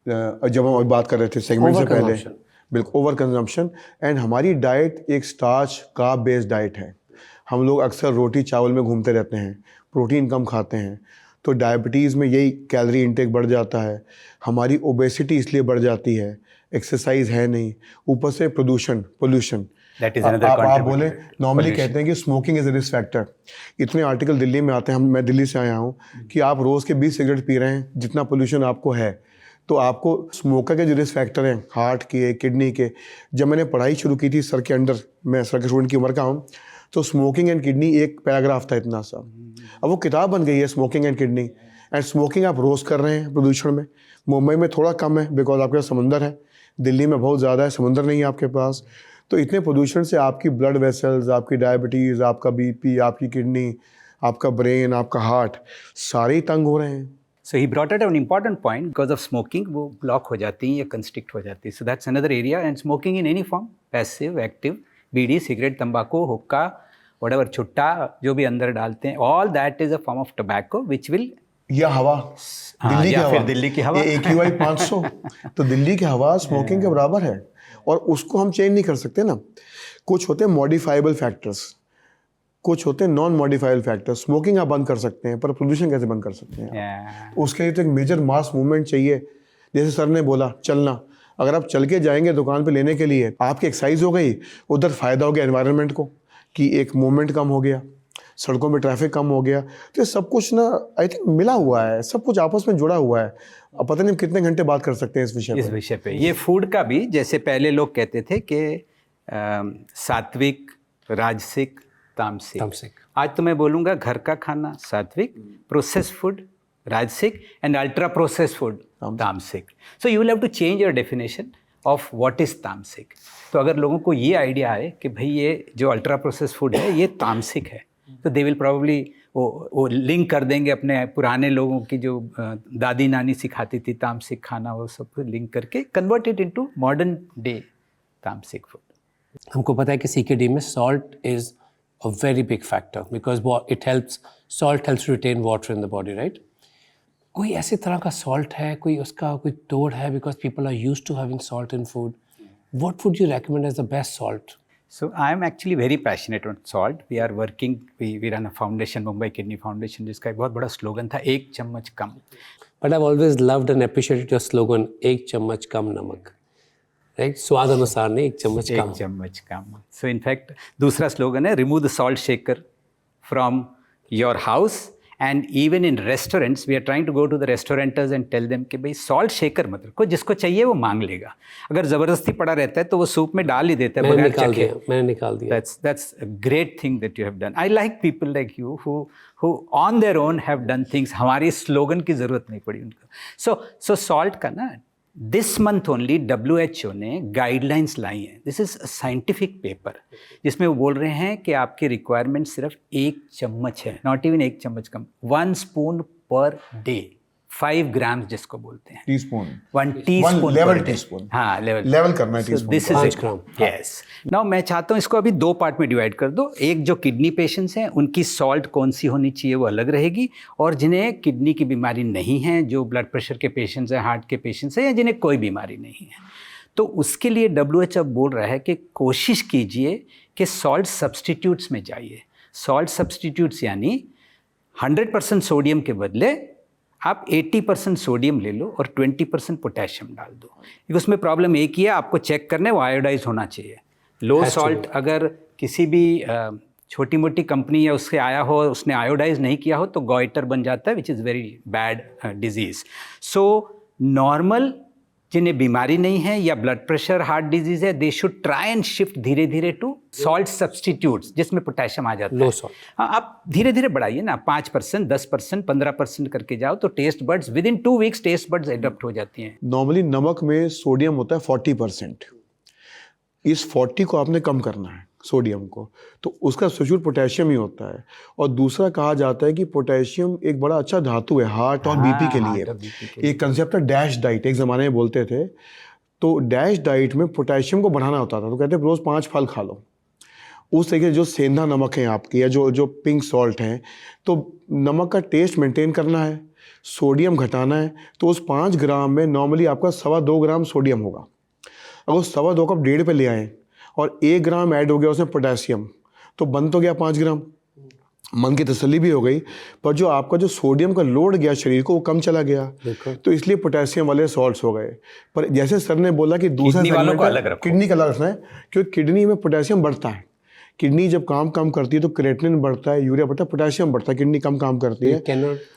जब हम बात कर रहे थे सेगमेंट से पहले, बिल्कुल ओवर कंजम्पशन। एंड हमारी डाइट एक स्टार्च कार्ब बेस्ड डाइट है। हम लोग अक्सर रोटी चावल में घूमते रहते हैं, प्रोटीन कम खाते हैं, तो डायबिटीज़ में यही कैलोरी इंटेक बढ़ जाता है। हमारी ओबेसिटी इसलिए बढ़ जाती है, एक्सरसाइज है नहीं, ऊपर से पोल्यूशन। आप बोले नॉर्मली कहते हैं कि smoking is a risk factor. इतने आर्टिकल दिल्ली में आते हैं, मैं दिल्ली से आया हूँ, कि आप रोज़ के 20 सिगरेट पी रहे हैं, जितना पोल्यूशन आपको है, तो आपको स्मोकर के जो रिस्क फैक्टर हैं, हार्ट के, किडनी के। जब मैंने पढ़ाई शुरू की थी सर के अंडर, मैं सर के स्टूडेंट की उम्र का हूँ, तो स्मोकिंग एंड किडनी एक पैराग्राफ था इतना सा। अब वो किताब बन गई है, smoking and kidney. And smoking आप रोज़ कर रहे हैं प्रदूषण में। मुंबई में थोड़ा कम है बिकॉज आपके पास समुंदर है, दिल्ली में बहुत ज़्यादा है, समुंदर नहीं है आपके पास। तो इतने प्रदूषण से आपकी ब्लड वेसल्स, आपकी डायबिटीज़, आपका BP, आपकी किडनी, आपका ब्रेन, आपका हार्ट, सारे ही तंग हो रहे हैं। So he brought out an important point, because of smoking वो block हो जाती हैं या constrict हो जाती है. So that's another area. And smoking in any form, passive, active, bidi, cigarette, तंबाकू, हुक्का, whatever, छुट्टा जो भी अंदर डालते हैं, all that is a form of tobacco which will या हवा, दिल्ली की या हवा, फिर दिल्ली की हवा। ये AQI 500, तो दिल्ली की हवा स्मोकिंग के बराबर है, और उसको हम चेंज नहीं कर सकते ना। कुछ होते हैं मॉडिफाइबल फैक्टर्स, कुछ होते हैं नॉन मॉडिफाइबल फैक्टर्स। स्मोकिंग आप बंद कर सकते हैं, पर प्रदूषण कैसे बंद कर सकते हैं आप? उसके लिए तो एक मेजर मास मूवमेंट चाहिए। जैसे सर ने बोला चलना, अगर आप चल के जाएंगे दुकान पे लेने के लिए, आपकी एक्सरसाइज हो गई, उधर फायदा हो गया एनवायरनमेंट को कि एक मूवमेंट कम हो गया, सड़कों में ट्रैफिक कम हो गया। तो ये सब कुछ ना आई थिंक मिला हुआ है, सब कुछ आपस में जुड़ा हुआ है। अब पता नहीं कितने घंटे बात कर सकते हैं इस विषय पे। ये फूड का भी, जैसे पहले लोग कहते थे कि सात्विक, राजसिक, तामसिक। आज तो मैं बोलूँगा घर का खाना sattvic, process food rajasic, and ultra process food tamasic. So you will have to change your definition of what is tamasic. तो अगर लोगों को ये आइडिया है कि भाई ये जो अल्ट्रा प्रोसेस फूड है ये तामसिक है, तो दे विल प्रॉब्ली वो लिंक कर देंगे अपने पुराने लोगों की जो दादी नानी सिखाती थी तामसिक खाना, वो सब लिंक करके convert it into modern day tamasic food. हमको पता है कि CKD में salt is a very big factor because salt helps retain water in the body, right? कोई ऐसे तरह का सॉल्ट है, कोई उसका कोई तोड़ है, because people are used to having salt in food. What would you recommend as the best salt? So I am actually very passionate on salt. We are working, we run a foundation, Mumbai Kidney Foundation, जिसका एक बहुत बड़ा स्लोगन था, एक चम्मच कम. But I've always loved and appreciated your slogan, एक चम्मच कम नमक. Right? स्वाद अनुसार नहीं, एक चम्मच कम. एक चम्मच कम. So in fact, दूसरा स्लोगन है, remove the salt shaker from your house. And even in restaurants, we are trying to go to the restaurateurs and tell them कि भाई salt shaker मतलब को जिसको चाहिए वो मांग लेगा. अगर ज़बरदस्ती पड़ा रहता है तो वो सूप में डाल ही देता है बगैर चखे. मैंने निकाल दिया. That's a great thing that you have done. I like people like you who on their own have done things. हमारी स्लोगन की ज़रूरत नहीं पड़ी उनको. So salt का ना this month only WHO ने गाइडलाइंस लाई हैं. This is a scientific paper जिसमें वो बोल रहे हैं कि आपकी रिक्वायरमेंट सिर्फ एक चम्मच है, नॉट इवन एक चम्मच कम, 1 स्पून पर डे, 5 ग्राम्स जिसको बोलते हैं. टीस्पून. 1 टीस्पून. Level teaspoon. हाँ, लेवल करना है teaspoon. This is 5 gram. Yes. Now मैं चाहता हूँ इसको अभी 2 पार्ट में डिवाइड कर दो. एक जो किडनी पेशेंट्स हैं उनकी सॉल्ट कौन सी होनी चाहिए वो अलग रहेगी, और जिन्हें किडनी की बीमारी नहीं है, जो ब्लड प्रेशर के पेशेंट्स हैं, हार्ट के पेशेंट्स हैं, या जिन्हें कोई बीमारी नहीं है, तो उसके लिए WHO बोल रहा है कि कोशिश कीजिए कि सॉल्ट सब्सटीट्यूट्स में जाइए. सॉल्ट सब्सटीट्यूट्स यानी 100% सोडियम के बदले आप 80% सोडियम ले लो और 20% पोटेशियम डाल दो. क्योंकि उसमें प्रॉब्लम एक ही है, आपको चेक करना है, वो आयोडाइज होना चाहिए. लो सॉल्ट अगर किसी भी छोटी मोटी कंपनी या उससे आया हो, उसने आयोडाइज नहीं किया हो, तो गॉइटर बन जाता है, which is very bad disease. So normal जिन्हें बीमारी नहीं है या ब्लड प्रेशर, हार्ट डिजीज़ है, they should try and shift धीरे धीरे टू सॉल्ट सब्सटीट्यूट्स जिसमें पोटेशियम आ जाता है. लो सॉल्ट. हाँ, आप धीरे धीरे बढ़ाइए ना, 5%, 10%, 15% करके जाओ, तो taste buds within 2 weeks taste buds adapt हो जाती हैं. नॉर्मली नमक में सोडियम होता है 40%. इस 40 को आपने कम करना है, सोडियम को, तो उसका सब्स्टिट्यूट पोटेशियम ही होता है. और दूसरा कहा जाता है कि पोटेशियम एक बड़ा अच्छा धातु है हार्ट और बीपी के लिए. एक कंसेप्ट है डैश डाइट, एक ज़माने में बोलते थे. तो डैश डाइट में पोटेशियम को बढ़ाना होता था, तो कहते हैं रोज़ 5 फल खा लो. उस तरीके से जो सेंधा नमक है आपकी, या जो पिंक सॉल्ट है, तो नमक का टेस्ट मेंटेन करना है, सोडियम घटाना है. तो उस 5 ग्राम में नॉर्मली आपका 2.25 ग्राम सोडियम होगा. अगर 2.25 को आप 1.5 पे ले आएँ और 1 ग्राम ऐड हो गया उसमें पोटेशियम, तो बन तो गया 5 ग्राम. मन की तसल्ली भी हो गई, पर जो आपका जो सोडियम का लोड गया शरीर को, वो कम चला गया. तो इसलिए पोटेशियम वाले सॉल्ट्स हो गए. पर जैसे सर ने बोला कि दूसरा किडनी वालों को अलग रखो, किडनी का अलग रखना है, क्योंकि किडनी में पोटेशियम बढ़ता है. किडनी जब काम करती है तो क्रेटिनिन बढ़ता है, यूरिया बढ़ता है, पोटेशियम बढ़ता है. किडनी कम काम करती है.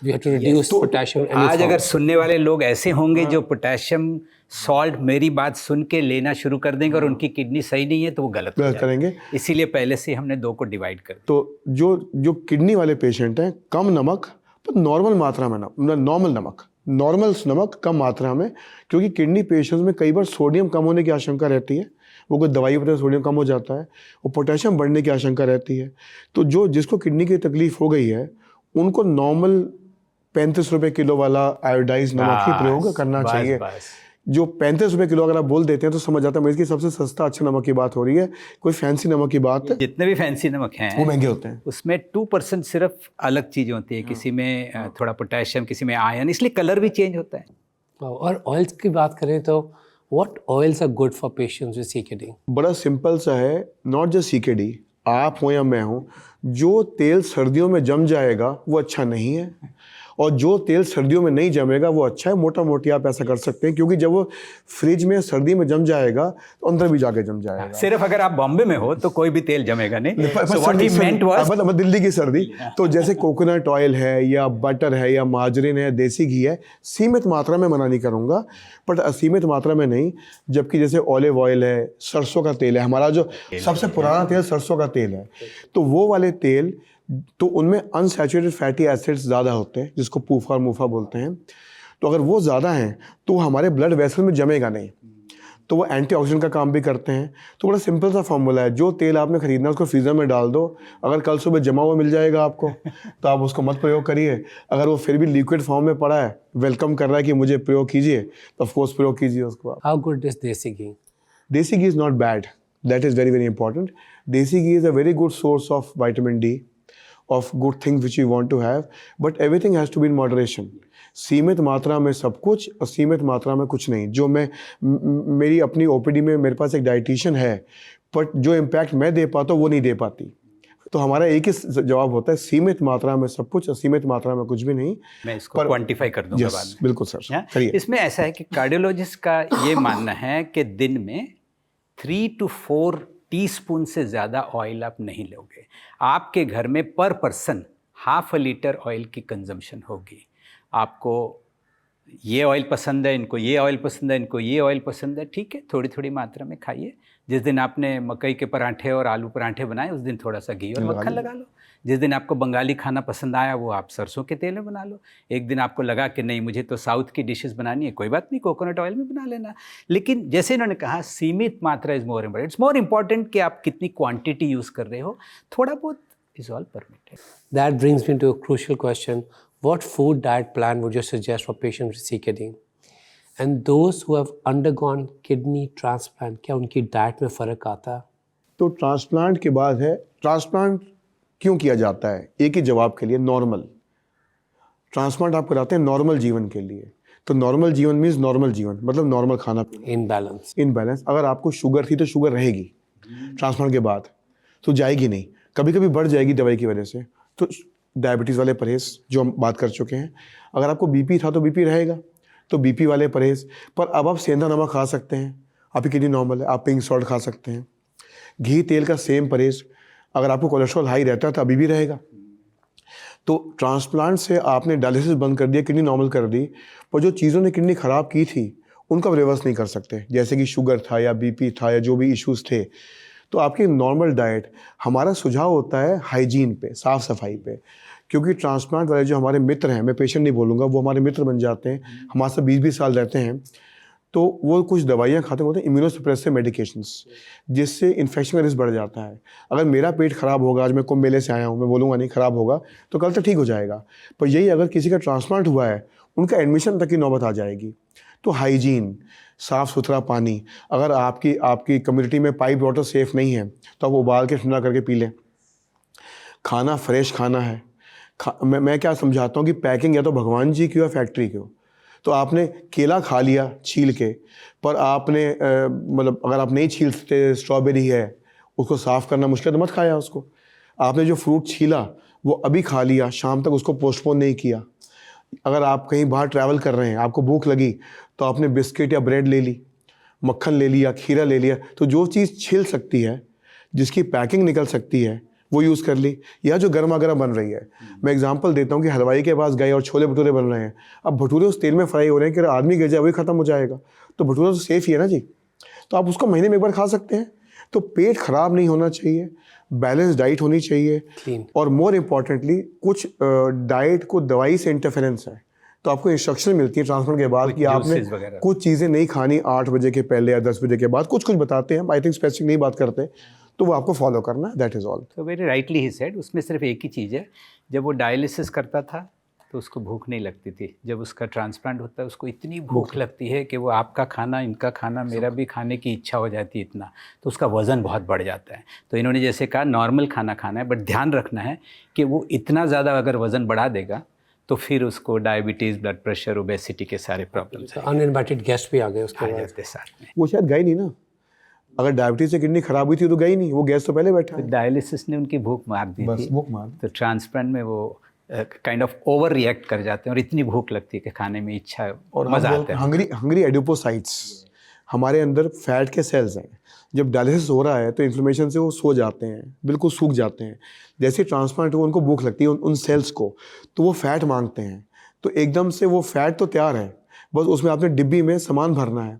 We have to reduce potassium. आज अगर सुनने वाले लोग ऐसे होंगे जो पोटेशियम सॉल्ट मेरी बात सुन के लेना शुरू कर देंगे और उनकी किडनी सही नहीं है, तो वो गलत करेंगे. इसीलिए पहले से हमने 2 को डिवाइड कर दिया. तो जो किडनी वाले पेशेंट हैं, कम नमक पर नॉर्मल मात्रा में, नॉर्मल नमक कम मात्रा में, क्योंकि किडनी पेशेंट्स में कई बार सोडियम कम होने की आशंका रहती है. वो कोई दवाई पर सोडियम कम हो जाता है, और पोटेशियम बढ़ने की आशंका रहती है. तो जिसको किडनी की तकलीफ हो गई है, उनको नॉर्मल 35 रुपये किलो वाला आयोडाइज नमक ही प्रयोग करना चाहिए. जो 35 रुपये किलो अगर आप बोल देते हैं तो समझ जाता है इसकी सबसे सस्ता अच्छा नमक की बात हो रही है, कोई फैंसी नमक की बात है। जितने भी फैंसी नमक हैं वो महंगे होते हैं, उसमें 2% सिर्फ अलग चीज़ें होती है, किसी में थोड़ा पोटेशियम, किसी में आयरन, इसलिए कलर भी चेंज होता है। और ऑयल्स की बात करें तो what oils are good for patients with CKD? बड़ा सिंपल सा है, नॉट जस्ट सीकेडी, आप हो या मैं हूँ, जो तेल सर्दियों में जम जाएगा वो अच्छा नहीं है, और जो तेल सर्दियों में नहीं जमेगा वो अच्छा है। मोटा मोटी आप ऐसा कर सकते हैं, क्योंकि जब वो फ्रिज में सर्दी में जम जाएगा तो अंदर भी जाके जम जाएगा। सिर्फ अगर आप बॉम्बे में हो तो कोई भी तेल जमेगा नहीं। So what he meant was, मतलब दिल्ली की सर्दी, तो जैसे कोकोनट ऑयल है या बटर है या मार्जरीन है, देसी घी है, सीमित मात्रा में मना नहीं करूँगा, बट असीमित मात्रा में नहीं। जबकि जैसे ऑलिव ऑयल है, सरसों का तेल है, हमारा जो सबसे पुराना तेल सरसों का तेल है, तो वो वाले तेल तो उनमें अनसैचुरेटेड फैटी एसिड्स ज़्यादा होते हैं, जिसको पूफा और मुफा बोलते हैं। तो अगर वो ज़्यादा हैं तो हमारे ब्लड वेसल में जमेगा नहीं, तो वो एंटीऑक्सीडेंट का काम भी करते हैं। तो बड़ा सिंपल सा फॉर्मूला है, जो तेल आपने खरीदना है उसको फ्रीज़र में डाल दो, अगर कल सुबह जमा हुआ मिल जाएगा आपको तो आप उसको मत प्रयोग करिए। अगर वो फिर भी लिक्विड फॉर्म में पड़ा है, वेलकम कर रहा है कि मुझे प्रयोग कीजिए, तो ऑफकोर्स प्रयोग कीजिए उसको आप। How good is desi ghee? Desi ghee is not bad, that is very very important. Desi ghee is a very good source of vitamin D, of good things which you want to have, but everything has to be in moderation. सीमित मात्रा में सब कुछ और सीमित मात्रा में कुछ नहीं। जो मैं मेरी अपनी ओपीडी में मेरे पास एक डाइटिशियन है, बट जो इम्पैक्ट मैं दे पाता हूँ वो नहीं दे पाती। तो हमारा एक ही जवाब होता है, सीमित मात्रा में सब कुछ और सीमित मात्रा में कुछ भी नहीं। मैं इसको क्वांटिफाई कर दूंगा बाद में। बिल्कुल सर, करिए। इसमें ऐसा है कि कार्डियोलॉजिस्ट का ये मानना है कि दिन में 3 to 4 टीस्पून से ज़्यादा ऑयल आप नहीं लोगे। आपके घर में पर पर्सन 1/2 लीटर ऑयल की कंजम्पशन होगी। आपको ये ऑयल पसंद है, इनको ये ऑयल पसंद है, इनको ये ऑयल पसंद है, ठीक है, थोड़ी थोड़ी मात्रा में खाइए। जिस दिन आपने मकई के पराठे और आलू पराठे बनाए उस दिन थोड़ा सा घी और मक्खन लगा लो। जिस दिन आपको बंगाली खाना पसंद आया वो आप सरसों के तेल में बना लो। एक दिन आपको लगा कि नहीं मुझे तो साउथ की डिशेस बनानी है, कोई बात नहीं, कोकोनट ऑयल में बना लेना। लेकिन जैसे इन्होंने कहा, सीमित मात्रा is more important. It's more important कि आप कितनी क्वांटिटी यूज़ कर रहे हो, थोड़ा बहुत is all permitted. That brings me to a crucial question. What food diet plan would you suggest for patients with CKD? And those who have undergone kidney transplant, क्या उनकी डाइट में फ़र्क आता है? तो ट्रांसप्लांट के बाद है, ट्रांसप्लांट क्यों किया जाता है? एक ही जवाब के लिए, नॉर्मल। ट्रांसप्लांट आप कराते हैं नॉर्मल जीवन के लिए। तो नॉर्मल जीवन मीन्स नॉर्मल जीवन, मतलब नॉर्मल खाना पीना। In balance. In balance. अगर आपको शुगर थी तो शुगर रहेगी ट्रांसप्लांट के बाद, तो जाएगी नहीं, कभी कभी बढ़ जाएगी दवाई की वजह से। तो डायबिटीज़ वाले परहेज़ जो हम बात कर चुके हैं। अगर आपको बीपी था तो बीपी रहेगा, तो बीपी वाले परहेज़। पर अब आप सेंधा नमक खा सकते हैं, आपकी किडनी नॉर्मल है, आप पिंक सॉल्ट खा सकते हैं। घी तेल का सेम परहेज़, अगर आपको कोलेस्ट्रॉल हाई रहता है तो अभी भी रहेगा। तो ट्रांसप्लांट से आपने डायलिसिस बंद कर दिया, किडनी नॉर्मल कर दी, पर जो चीज़ों ने किडनी ख़राब की थी उनका रिवर्स नहीं कर सकते, जैसे कि शुगर था या बीपी था या जो भी इश्यूज़ थे। तो आपकी नॉर्मल डाइट, हमारा सुझाव होता है हाइजीन पे, साफ़ सफाई पे। क्योंकि ट्रांसप्लांट वाले जो हमारे मित्र हैं, मैं पेशेंट नहीं बोलूँगा, वो हमारे मित्र बन जाते हैं, हमारे साथ 20-20 साल रहते हैं, तो वो कुछ दवाइयाँ खाते होते हैं, इम्यूनोसप्रेसिव मेडिकेशंस, जिससे इन्फेक्शन का रिस्क बढ़ जाता है। अगर मेरा पेट ख़राब होगा, आज मैं कुंभ मेले से आया हूँ, मैं बोलूँगा नहीं ख़राब होगा, तो कल तक ठीक हो जाएगा। पर यही अगर किसी का ट्रांसप्लांट हुआ है, उनका एडमिशन तक की नौबत आ जाएगी। तो हाइजीन, साफ़ सुथरा पानी, अगर आपकी कम्युनिटी में पाइप वाटर सेफ़ नहीं है तो आप उबाल के ठंडा करके पी लें। खाना फ्रेश खाना है। मैं क्या समझाता हूँ कि पैकिंग या तो भगवान जी की हो या फैक्ट्री की हो। तो आपने केला खा लिया छील के, पर आपने मतलब अगर आप नहीं छील सकते, स्ट्रॉबेरी है, उसको साफ़ करना मुश्किल, तो मत खाया उसको। आपने जो फ्रूट छीला वो अभी खा लिया, शाम तक उसको पोस्टपोन नहीं किया। अगर आप कहीं बाहर ट्रैवल कर रहे हैं, आपको भूख लगी, तो आपने बिस्किट या ब्रेड ले ली, मक्खन ले लिया, खीरा ले लिया। तो जो चीज़ छिल सकती है, जिसकी पैकिंग निकल सकती है, वो यूज़ कर ली। या जो गर्मा गर्म बन रही है। मैं एग्जांपल देता हूँ कि हलवाई के पास गए और छोले भटूरे बन रहे हैं। अब भटूरे उस तेल में फ्राई हो रहे हैं कि आदमी गिर जाए वही ख़त्म हो जाएगा। तो भटूरा तो सेफ़ ही है ना जी, तो आप उसको महीने में एक बार खा सकते हैं। तो पेट ख़राब नहीं होना चाहिए, बैलेंस डाइट होनी चाहिए। और मोर इम्पॉर्टेंटली, कुछ डाइट को दवाई से इंटरफेरेंस है, तो आपको इंस्ट्रक्शन मिलती है ट्रांसप्लांट के बाद कि आपने कुछ चीज़ें नहीं खानी 8 बजे के पहले या 10 बजे के बाद। कुछ बताते हैं, आई थिंक स्पेसिफिक नहीं बात करते, तो वो आपको फॉलो करना है, दैट इज़ ऑल। तो वेरी राइटली ही सेड, उसमें सिर्फ एक ही चीज़ है, जब वो डायलिसिस करता था तो उसको भूख नहीं लगती थी। जब उसका ट्रांसप्लांट होता है उसको इतनी भूख लगती है कि वो आपका खाना, इनका खाना, मेरा भी खाने की इच्छा हो जाती है इतना, तो उसका वज़न बहुत बढ़ जाता है। तो इन्होंने जैसे कहा नॉर्मल खाना खाना है, बट ध्यान रखना है कि वो इतना ज़्यादा अगर वज़न बढ़ा देगा तो फिर उसको डायबिटीज़, ब्लड प्रेशर, ओबेसिटी के सारे प्रॉब्लम्स अनइनवाइटेड गेस्ट भी आ गए उसके आ बाद। जाते साथ में। वो शायद गए नहीं ना, अगर डायबिटीज से किडनी खराब हुई थी तो गई नहीं, वो गैस तो पहले बैठा तो है। डायलिसिस ने उनकी भूख मार दी बस थी। भूख मार। तो ट्रांसप्लांट में वो काइंड ऑफ ओवर रिएक्ट कर जाते हैं और इतनी भूख लगती है कि खाने में इच्छा, और मज़ा आता है। हंगरी एडिपोसाइट्स, हमारे अंदर फैट के सेल्स हैं। जब डायलिसिस हो रहा है तो इन्फ्लेमेशन से वो सो जाते हैं, बिल्कुल सूख जाते हैं। जैसे ट्रांसप्लांट हो उनको भूख लगती है उन सेल्स को, तो वो फैट मांगते हैं। तो एकदम से वो फैट तो तैयार है, बस उसमें आपने डिब्बी में सामान भरना है,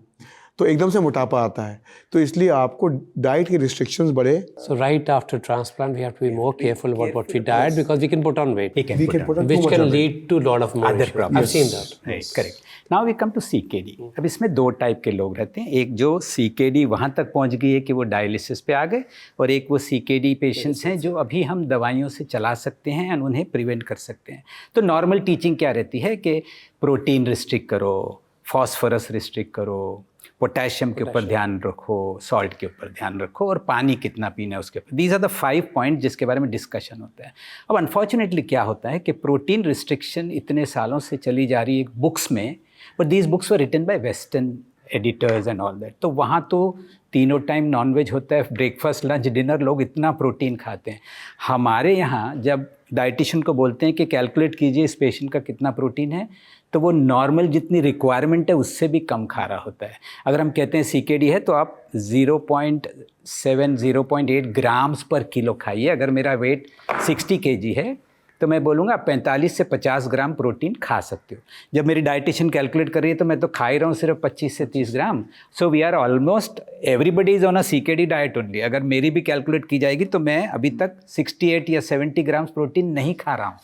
तो एकदम से मोटापा आता है। तो इसलिए आपको डाइट की रिस्ट्रिक्शंस बढ़े। So right after transplant, we have to be more careful about what we diet because we can put on weight, We can put on which can lead to a lot of more other issues. problems. I've seen that. Right, correct. Now we come to CKD. अब इसमें दो टाइप के लोग रहते हैं, एक जो CKD वहाँ तक पहुँच गई है कि वो डायलिसिस पे आ गए, और एक वो CKD पेशेंट्स हैं जो अभी हम दवाइयों से चला सकते हैं और उन्हें प्रिवेंट कर सकते हैं। तो नॉर्मल टीचिंग क्या रहती है कि प्रोटीन रिस्ट्रिक्ट करो, फॉस्फोरस रिस्ट्रिक्ट करो, पोटेशियम के ऊपर ध्यान रखो, सॉल्ट के ऊपर ध्यान रखो, और पानी कितना पीना है उसके ऊपर। दीज आर द 5 पॉइंट जिसके बारे में डिस्कशन होता है। अब अनफॉर्चुनेटली क्या होता है कि प्रोटीन रिस्ट्रिक्शन इतने सालों से चली जा रही है बुक्स में, but these books were written by western editors and all that. तो वहाँ तो तीनों टाइम नॉनवेज होता है, ब्रेकफास्ट, लंच, डिनर, लोग इतना प्रोटीन खाते हैं। हमारे यहाँ जब डाइटिशियन को बोलते हैं कि कैलकुलेट कीजिए इस पेशेंट का कितना प्रोटीन है, तो वो नॉर्मल जितनी रिक्वायरमेंट है उससे भी कम खा रहा होता है। अगर हम कहते हैं CKD है तो आप 0.7 0.8 ग्राम्स पर किलो खाइए। अगर मेरा वेट 60 kg है तो मैं बोलूँगा 45 से 50 ग्राम प्रोटीन खा सकते हो। जब मेरी डाइटिशियन कैलकुलेट कर रही है तो मैं तो खा ही रहा हूँ सिर्फ 25 से 30 gram. So we are almost everybody is on a CKD diet only. अगर मेरी भी कैलकुलेट की जाएगी तो मैं अभी तक 68 या 70 ग्राम्स प्रोटीन नहीं खा रहा हूँ।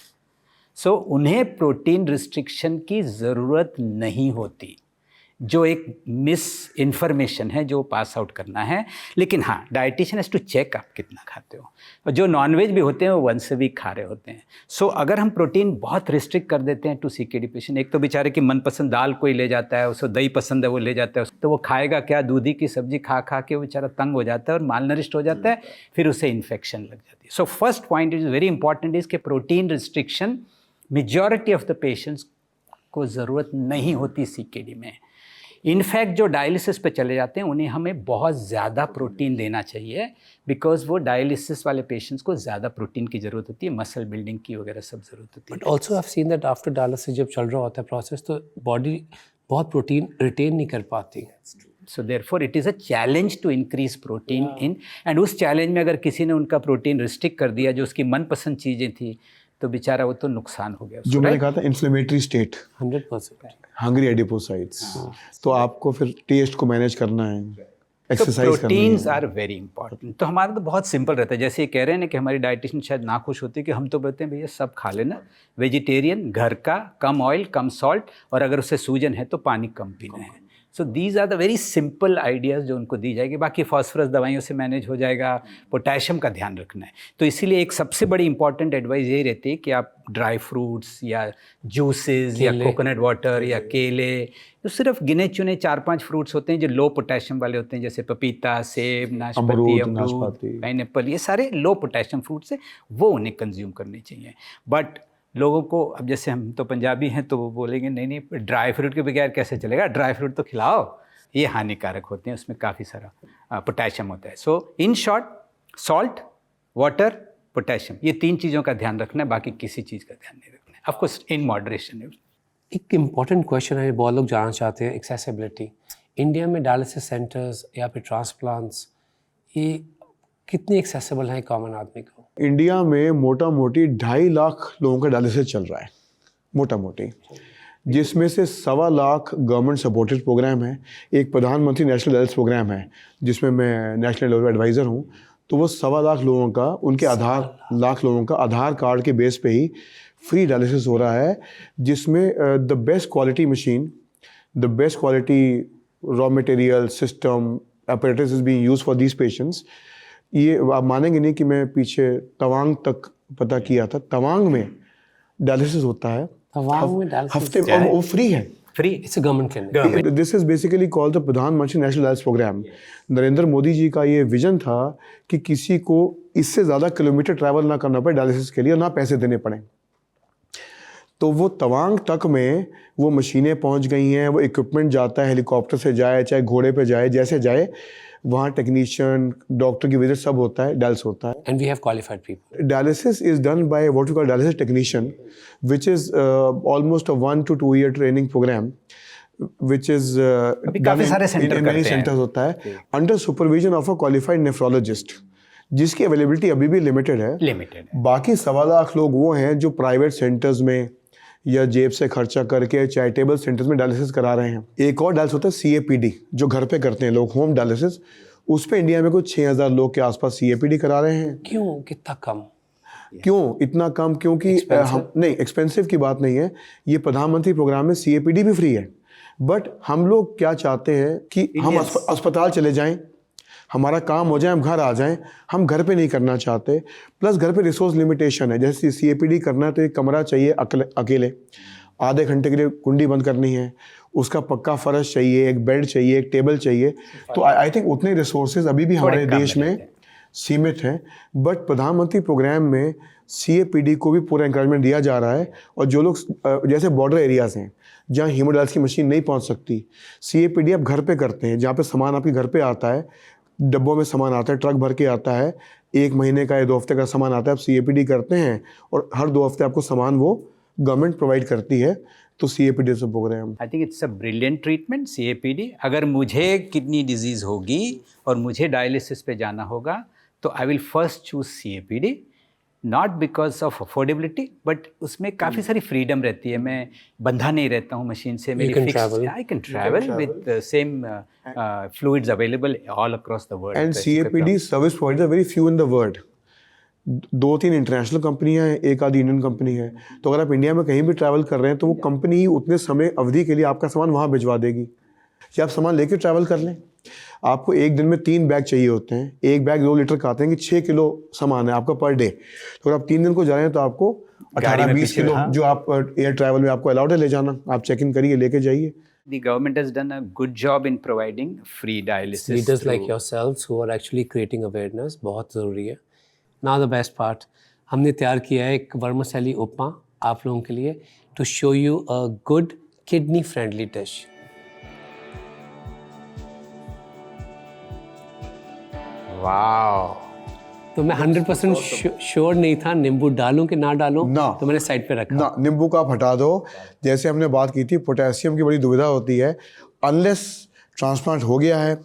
सो उन्हें प्रोटीन रिस्ट्रिक्शन की ज़रूरत नहीं होती, जो एक मिस इन्फॉर्मेशन है जो पास आउट करना है। लेकिन हाँ, डाइटिशियन हैज़ टू चेक आप कितना खाते हो। और जो नॉनवेज भी होते हैं वो वंस अ वीक खा रहे होते हैं। सो अगर हम प्रोटीन बहुत रिस्ट्रिक्ट कर देते हैं टू CKD पेशेंट, एक तो बेचारे की मनपसंद दाल कोई ले जाता है, उसको दही पसंद है वो ले जाता है, तो वो खाएगा क्या, दूधी की सब्जी खा खा के वो बेचारा तंग हो जाता है और मालनरिश्ड हो जाता है, फिर उसे इन्फेक्शन लग जाती है। So first point is very important is कि protein restriction majority of the patients को ज़रूरत नहीं होती CKD में। इनफैक्ट जो डायलिसिस पे चले जाते हैं उन्हें हमें बहुत ज़्यादा प्रोटीन देना चाहिए, बिकॉज वो डायलिसिस वाले पेशेंट्स को ज़्यादा प्रोटीन की ज़रूरत होती है, मसल बिल्डिंग की वगैरह सब ज़रूरत होती है। But also I've seen that after dialysis जब चल रहा होता है प्रोसेस तो बॉडी बहुत प्रोटीन रिटेन नहीं कर पाती। So therefore it is a challenge to increase protein in, and उस चैलेंज में अगर किसी ने उनका प्रोटीन रिस्ट्रिक्ट कर दिया जो उसकी मनपसंद चीज़ें थी, तो बेचारा वो तो नुकसान हो गया। जो मैंने कहा था इन्फ्लेमेटरी स्टेट, 100%। हंगरी एडिपोसाइट्स, तो आपको फिर टेस्ट को मैनेज करना है, एक्सरसाइज करनी है। Proteins are very important. तो हमारा तो बहुत सिंपल रहता है, जैसे ये कह रहे हैं ना कि हमारी डाइटिशियन शायद नाखुश होती है कि हम तो बोलते हैं भैया सब खा लेना, वेजिटेरियन, घर का, कम ऑयल, कम सॉल्ट, और अगर उससे सूजन है तो पानी कम पीना है। So these are the very simple ideas जो उनको दी जाएगी। बाकी फॉस्फोरस दवाइयों से मैनेज हो जाएगा, पोटेशियम का ध्यान रखना है। तो इसीलिए एक सबसे बड़ी इंपॉर्टेंट एडवाइस यही रहती है कि आप ड्राई फ्रूट्स या जूसेस या कोकोनट वाटर या केले, तो सिर्फ गिने चुने 4-5 फ्रूट्स होते हैं जो लो पोटेशियम वाले होते हैं, जैसे पपीता, सेब, नाशपाती, अमरूद, पाइनएप्पल, ये सारे लो पोटेशियम फ्रूट्स हैं, वो उन्हें कंज्यूम करने चाहिए। बट लोगों को, अब जैसे हम तो पंजाबी हैं तो वो बोलेंगे नहीं नहीं ड्राई फ्रूट के बगैर कैसे चलेगा, ड्राई फ्रूट तो खिलाओ, ये हानिकारक होते हैं, उसमें काफ़ी सारा पोटेशियम होता है। So in short, salt, water, potassium, ये 3 चीज़ों का ध्यान रखना है, बाकी किसी चीज़ का ध्यान नहीं रखना है। Of course in moderation. एक इम्पॉर्टेंट क्वेश्चन है, बहुत लोग जानना चाहते हैं, एक्सेसिबिलिटी। इंडिया में डायलिसिस सेंटर्स या फिर ट्रांसप्लांट्स ये कितने एक्सेसिबल हैं कॉमन आदमी को? इंडिया में मोटा मोटी 2.5 लाख लोगों का डायलिसिस चल रहा है, मोटा मोटी, जिसमें से 1.25 लाख गवर्नमेंट सपोर्टेड प्रोग्राम है। एक प्रधानमंत्री नेशनल डायलिसिस प्रोग्राम है जिसमें मैं नेशनल लेवल एडवाइज़र हूँ। तो वो 1.25 लाख लोगों का, उनके लाख लोगों का आधार कार्ड के बेस पे ही फ्री डायलिसिस हो रहा है, जिसमें the best quality machine, the best quality raw material, system, apparatus is being used for these patients। ये आप मानेंगे नहीं कि मैं पीछे तवांग तक पता किया था, तवांग में डायलिसिस होता है। तवांग में डायलिसिस हफ्ते और वो फ्री है। Free. It's a government clinic. This is basically called the Pradhan Mantri national dialysis programme. Narendra Modi ji का ये विजन था कि किसी को इससे ज़्यादा किलोमीटर ट्रैवल ना करना पड़े डायलिसिस के लिए और ना पैसे देने पड़े। तो वो तवांग तक में वो मशीनें पहुंच गई हैं, वो इक्विपमेंट जाता है, हेलीकॉप्टर से जाए चाहे घोड़े पे जाए, जैसे जाए वहाँ टेक्नीशियन डॉक्टर की विजिट सब होता है, डायलिसिस होता है। And we have qualified people. Dialysis is done by what we call dialysis technician, which is almost a 1 to 2 year training program, which is अभी done काफी सारे सेंटर in many करते हैं। centers होता है under supervision of a qualified nephrologist, जिसकी अवेलेबिलिटी अभी भी लिमिटेड है। लिमिटेड है। बाकी 1.25 लाख लोग वो हैं जो प्राइवेट सेंटर्स में या जेब से खर्चा करके चैरिटेबल सेंटर्स में डायलिसिस करा रहे हैं। एक और डायलिसिस होता है CAPD, जो घर पे करते हैं लोग, होम डायलिसिस। उस पे इंडिया में कुछ 6000 लोग के आसपास CAPD करा रहे हैं। क्यों कितना कम? क्यों इतना कम? क्योंकि हम नहीं, एक्सपेंसिव की बात नहीं है, ये प्रधानमंत्री प्रोग्राम में CAPD भी फ्री है। बट हम लोग क्या चाहते हैं कि हम अस्पताल चले जाएं, हमारा काम हो जाए, हम घर आ जाएं, हम घर पे नहीं करना चाहते। प्लस घर पे रिसोर्स लिमिटेशन है, जैसे CAPD करना है तो एक कमरा चाहिए अकेले, आधे घंटे के लिए कुंडी बंद करनी है, उसका पक्का फर्श चाहिए, एक बेड चाहिए, एक टेबल चाहिए। तो आई थिंक उतने रिसोर्सेज अभी भी हमारे देश में सीमित हैं। बट प्रधानमंत्री प्रोग्राम में CAPD को भी पूरा इंकरेजमेंट दिया जा रहा है। और जो लोग जैसे बॉर्डर एरियाज हैं जहाँ हीमोडायलिसिस की मशीन नहीं पहुँच सकती, CAPD आप घर पे करते हैं, जहाँ पे सामान आपके घर पे आता है, डब्बों में सामान आता है, ट्रक भर के आता है, 1 महीने का या 2 हफ्ते का सामान आता है, आप CAPD करते हैं और हर 2 हफ्ते आपको सामान वो गवर्नमेंट प्रोवाइड करती है। तो CAPD से program, I think it's a brilliant treatment CAPD। अगर मुझे किडनी डिजीज़ होगी और मुझे डायलिसिस पे जाना होगा तो I will first choose CAPD, not because of affordability, but उसमें काफ़ी सारी फ्रीडम रहती है। मैं बंधा नहीं रहता हूँ मशीन से, मेरी I can travel with same fluids available all across the world. And CAPD service provider very few in the world. 2-3 international कंपनियां हैं, एक आधी इंडियन कंपनी है। तो अगर आप इंडिया में कहीं भी ट्रैवल कर रहे हैं तो वो कंपनी ही उतने समय अवधि के लिए आपका सामान वहाँ भिजवा देगी, या आप सामान लेके ट्रैवल कर लें। आपको एक दिन में 3 बैग चाहिए होते हैं, एक बैग 2 लीटर का आते हैं कि 6 किलो सामान है आपका पर डे। तो अगर आप 3 दिन को जा रहे हैं तो आपको 18-20 किलो जो आप एयर ट्रैवल में आपको अलाउड है ले जाना, आप चेक इन करिए, लेके जाइए। The government has done a good job in providing free dialysis. Leaders like yourselves who are actually creating awareness बहुत ज़रूरी है। Now the best part, हमने तैयार किया है एक वर्मिसेली उपमा आप लोगों के लिए, to show you a good kidney friendly dish. Wow. तो मैं 100% श्योर नहीं था नींबू डालूं कि ना डालूं, ना। तो मैंने साइड पे रखा। ना, नींबू का आप हटा दो। जैसे हमने बात की थी, पोटेशियम की बड़ी दुविधा होती है। अनलेस ट्रांसप्लांट हो गया है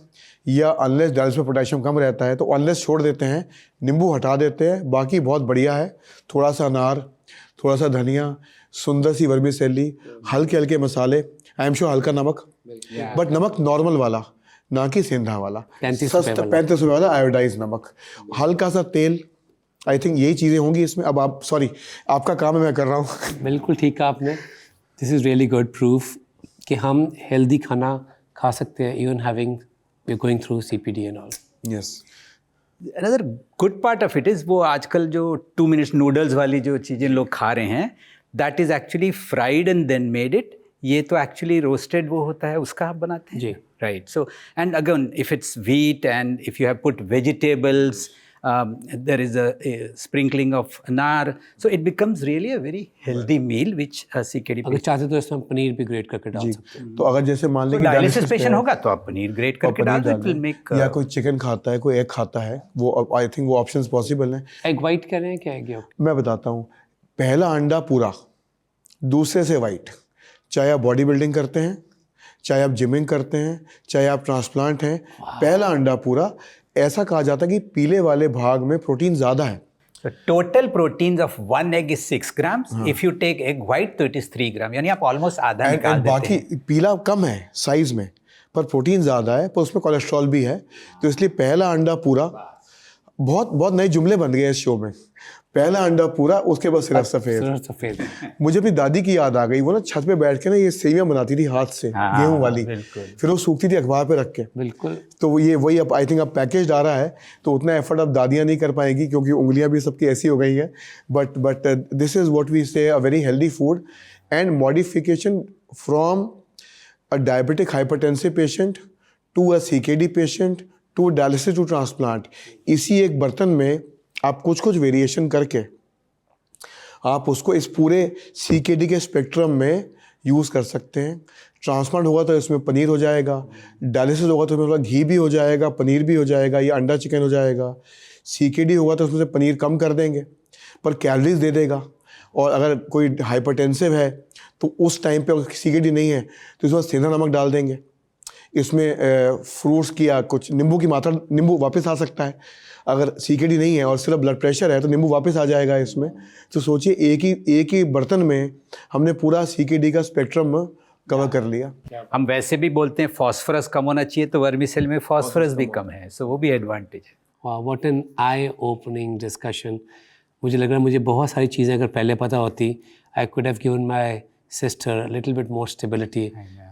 या अनलेस डायलिसिस में पोटेशियम कम रहता है तो अनलेस छोड़ देते हैं, नींबू हटा देते हैं। बाकी बहुत बढ़िया है। थोड़ा सा अनार, थोड़ा सा धनिया, सुंदर सी वर्मिसेली, हल्के हल्के मसाले, आई एम श्योर हल्का नमक, बट नमक नॉर्मल वाला, ना कि सेंधा वाला, 35 सस्ता 35 रुपये वाला आयोडाइज नमक, हल्का सा तेल। आई थिंक यही चीज़ें होंगी इसमें। अब आप सॉरी, आपका काम है, मैं कर रहा हूँ। बिल्कुल ठीक कहा आपने। This is really good proof कि हम हेल्दी खाना खा सकते हैं even having we going through CPD and all. Yes. Another good part of it is वो आजकल जो 2 मिनट्स नूडल्स वाली जो चीज़ें लोग खा रहे हैं, that is actually fried and then made it. ये तो एक्चुअली रोस्टेड वो होता है, उसका आप बनाते हैं जी। Right. So and again if it's wheat and if you have put vegetables, there is a sprinkling of anar, so it becomes really a very healthy meal which CKD अगर चाहते तो इसमें पनीर भी ग्रेट करके डाल सकते हैं। तो अगर जैसे मान लें कि डायलिसिस पेशेंट होगा तो आप पनीर ग्रेट करके डाल दो, it will make या कोई चिकन खाता है, कोई एग खाता है, वो आई थिंक वो ऑप्शंस पॉसिबल हैं। एग वाइट कह रहे हैं क्या? Egg York? मैं बताता हूँ। पहला अंडा पूरा, दूसरे से वाइट। चाहे आप बॉडी बिल्डिंग करते हैं, चाहे आप जिमिंग करते हैं, चाहे आप ट्रांसप्लांट हैं, पहला अंडा पूरा। ऐसा कहा जाता है कि पीले वाले भाग में प्रोटीन ज़्यादा है। So total proteins of one egg is 6 grams. If you take egg white, तो it is 3 grams. यानी आप ऑलमोस्ट आधा निकाल देते हैं। बाकी पीला कम है साइज में, पर प्रोटीन ज़्यादा है, पर उसमें कोलेस्ट्रॉल भी है। तो इसलिए पहला अंडा पूरा। बहुत बहुत नए जुमले बन गए इस शो में। पहला अंडा पूरा, उसके बाद सिर्फ सफ़ेद। मुझे अपनी दादी की याद आ गई। वो ना छत पे बैठ के ना ये सेवियां बनाती थी हाथ से, गेहूं वाली, फिर वो सूखती थी अखबार पे रख के। बिल्कुल। तो ये वही अब आई थिंक अब पैकेज आ रहा है, तो उतना एफर्ट अब दादियाँ नहीं कर पाएंगी क्योंकि उंगलियां भी सबकी ऐसी हो गई हैं। But this is what we say, a very healthy food. and modification from a diabetic hypertensive patient to a CKD patient to dialysis to transplant. इसी एक बर्तन में आप कुछ कुछ वेरिएशन करके आप उसको इस पूरे CKD के स्पेक्ट्रम में यूज़ कर सकते हैं. ट्रांसप्लांट होगा तो इसमें पनीर हो जाएगा, डायलिसिस होगा तो इसमें थोड़ा घी भी हो जाएगा, पनीर भी हो जाएगा, या अंडा चिकन हो जाएगा. CKD होगा तो उसमें से पनीर कम कर देंगे पर कैलोरीज दे देगा. और अगर कोई हाइपरटेंसिव है तो उस टाइम पे अगर CKD नहीं है तो इसमें सेंधा नमक डाल देंगे. इसमें फ्रूट्स की या कुछ नींबू की मात्रा, नींबू वापस आ सकता है. अगर CKD नहीं है और सिर्फ ब्लड प्रेशर है तो नींबू वापस आ जाएगा इसमें. तो सोचिए एक ही बर्तन में हमने पूरा CKD का स्पेक्ट्रम कवर कर लिया. हम वैसे भी बोलते हैं फॉस्फोरस कम होना चाहिए, तो वर्मीसेल में फॉस्फोरस भी कम है, सो वो भी एडवांटेज है. What an I opening discussion. मुझे लग रहा है मुझे बहुत सारी चीज़ें अगर पहले पता होती, I could have given my sister little bit more stability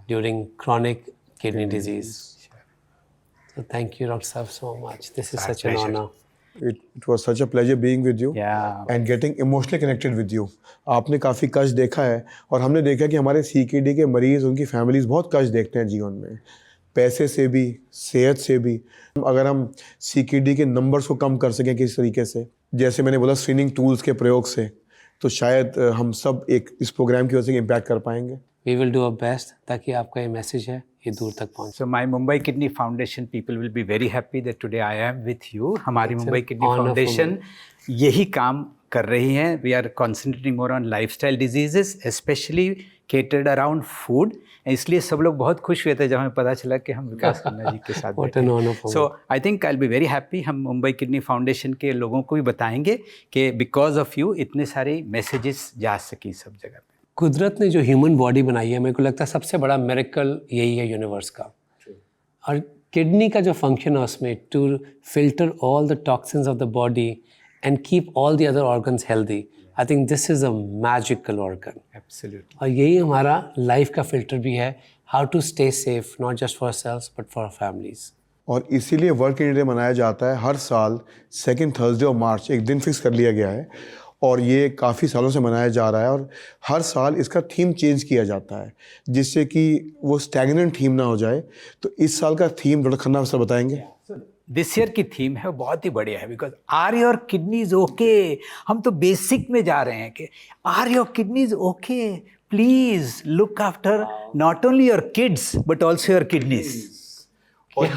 during chronic kidney disease. So thank you, Dr. Saab, so much. This is such an honor. It was such a pleasure being with you and getting emotionally connected with you. आपने काफ़ी कष्ट देखा है और हमने देखा कि हमारे CKD के मरीज़, उनकी फैमिलीज़ बहुत कष्ट देखते हैं जीवन में, पैसे से भी, सेहत से भी. अगर हम CKD के नंबर्स को कम कर सकें किसी तरीके से, जैसे मैंने बोला स्क्रीनिंग टूल्स के प्रयोग से, तो शायद हम सब एक इस प्रोग्राम की वजह से इम्पैक्ट कर पाएंगे. We will do our best ताकि आपका ये मैसेज है ये दूर तक पहुंचे. So my Mumbai Kidney Foundation people will be very happy that today I am with you. हमारी मुंबई किडनी फाउंडेशन यही काम कर रही है. We are concentrating more on lifestyle diseases, especially catered around food. इसलिए सब लोग बहुत खुश हुए थे जब हमें पता चला कि हम विकास खन्ना जी के साथ. What an honor for me. So I think I'll be very happy. हम मुंबई किडनी फाउंडेशन के लोगों को भी बताएंगे कि because of you इतने सारे मैसेजेस जा सकी सब जगह पे. कुदरत ने जो ह्यूमन बॉडी बनाई है, मेरे को लगता है सबसे बड़ा मिरेकल यही है यूनिवर्स का. और किडनी का जो फंक्शन है उसमें to filter all the toxins of the body and keep all the other organs healthy. I think this is a magical organ. Absolutely. और यही हमारा लाइफ का फिल्टर भी है, how to stay safe not just for cells but for families. और इसीलिए वर्ल्ड किडनी डे मनाया जाता है हर साल सेकेंड थर्सडे ऑफ मार्च. एक दिन फिक्स कर लिया गया है और ये काफ़ी सालों से मनाया जा रहा है और हर साल इसका थीम चेंज किया जाता है जिससे कि वो स्टैग्नेंट थीम ना हो जाए. तो इस साल का थीम डॉक्टर खन्ना सर बताएंगे. दिस ईयर की थीम है बहुत ही बढ़िया है, because are your kidneys okay. हम तो बेसिक में जा रहे हैं कि are your kidneys okay, please look after not only your kids but also your kidneys. और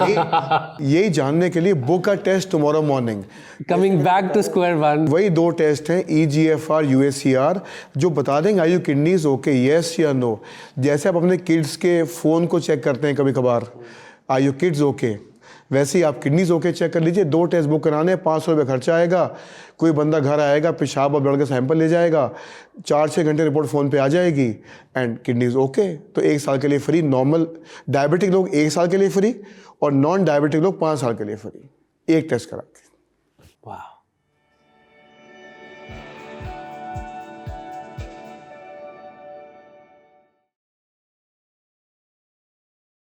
यही जानने के लिए book a test tomorrow morning. Coming back to square one. वही 2 टेस्ट हैं EGFR UACR जो बता देंगे are you kidneys okay, yes या नो. जैसे आप अपने किड्स के फ़ोन को चेक करते हैं कभी कभार, आर यू किड्स ओके, वैसे ही आप किडनीज ओके चेक कर लीजिए. 2 टेस्ट बुक कराने, 500 रुपये खर्चा आएगा. कोई बंदा घर आएगा, पेशाब और ब्लड का सैंपल ले जाएगा, 4-6 घंटे रिपोर्ट फ़ोन पे आ जाएगी एंड किडनीज ओके. तो 1 साल के लिए फ्री. नॉर्मल डायबिटिक लोग 1 साल के लिए फ्री और नॉन डायबिटिक लोग 5 साल के लिए फ्री, एक टेस्ट करा के. वाह.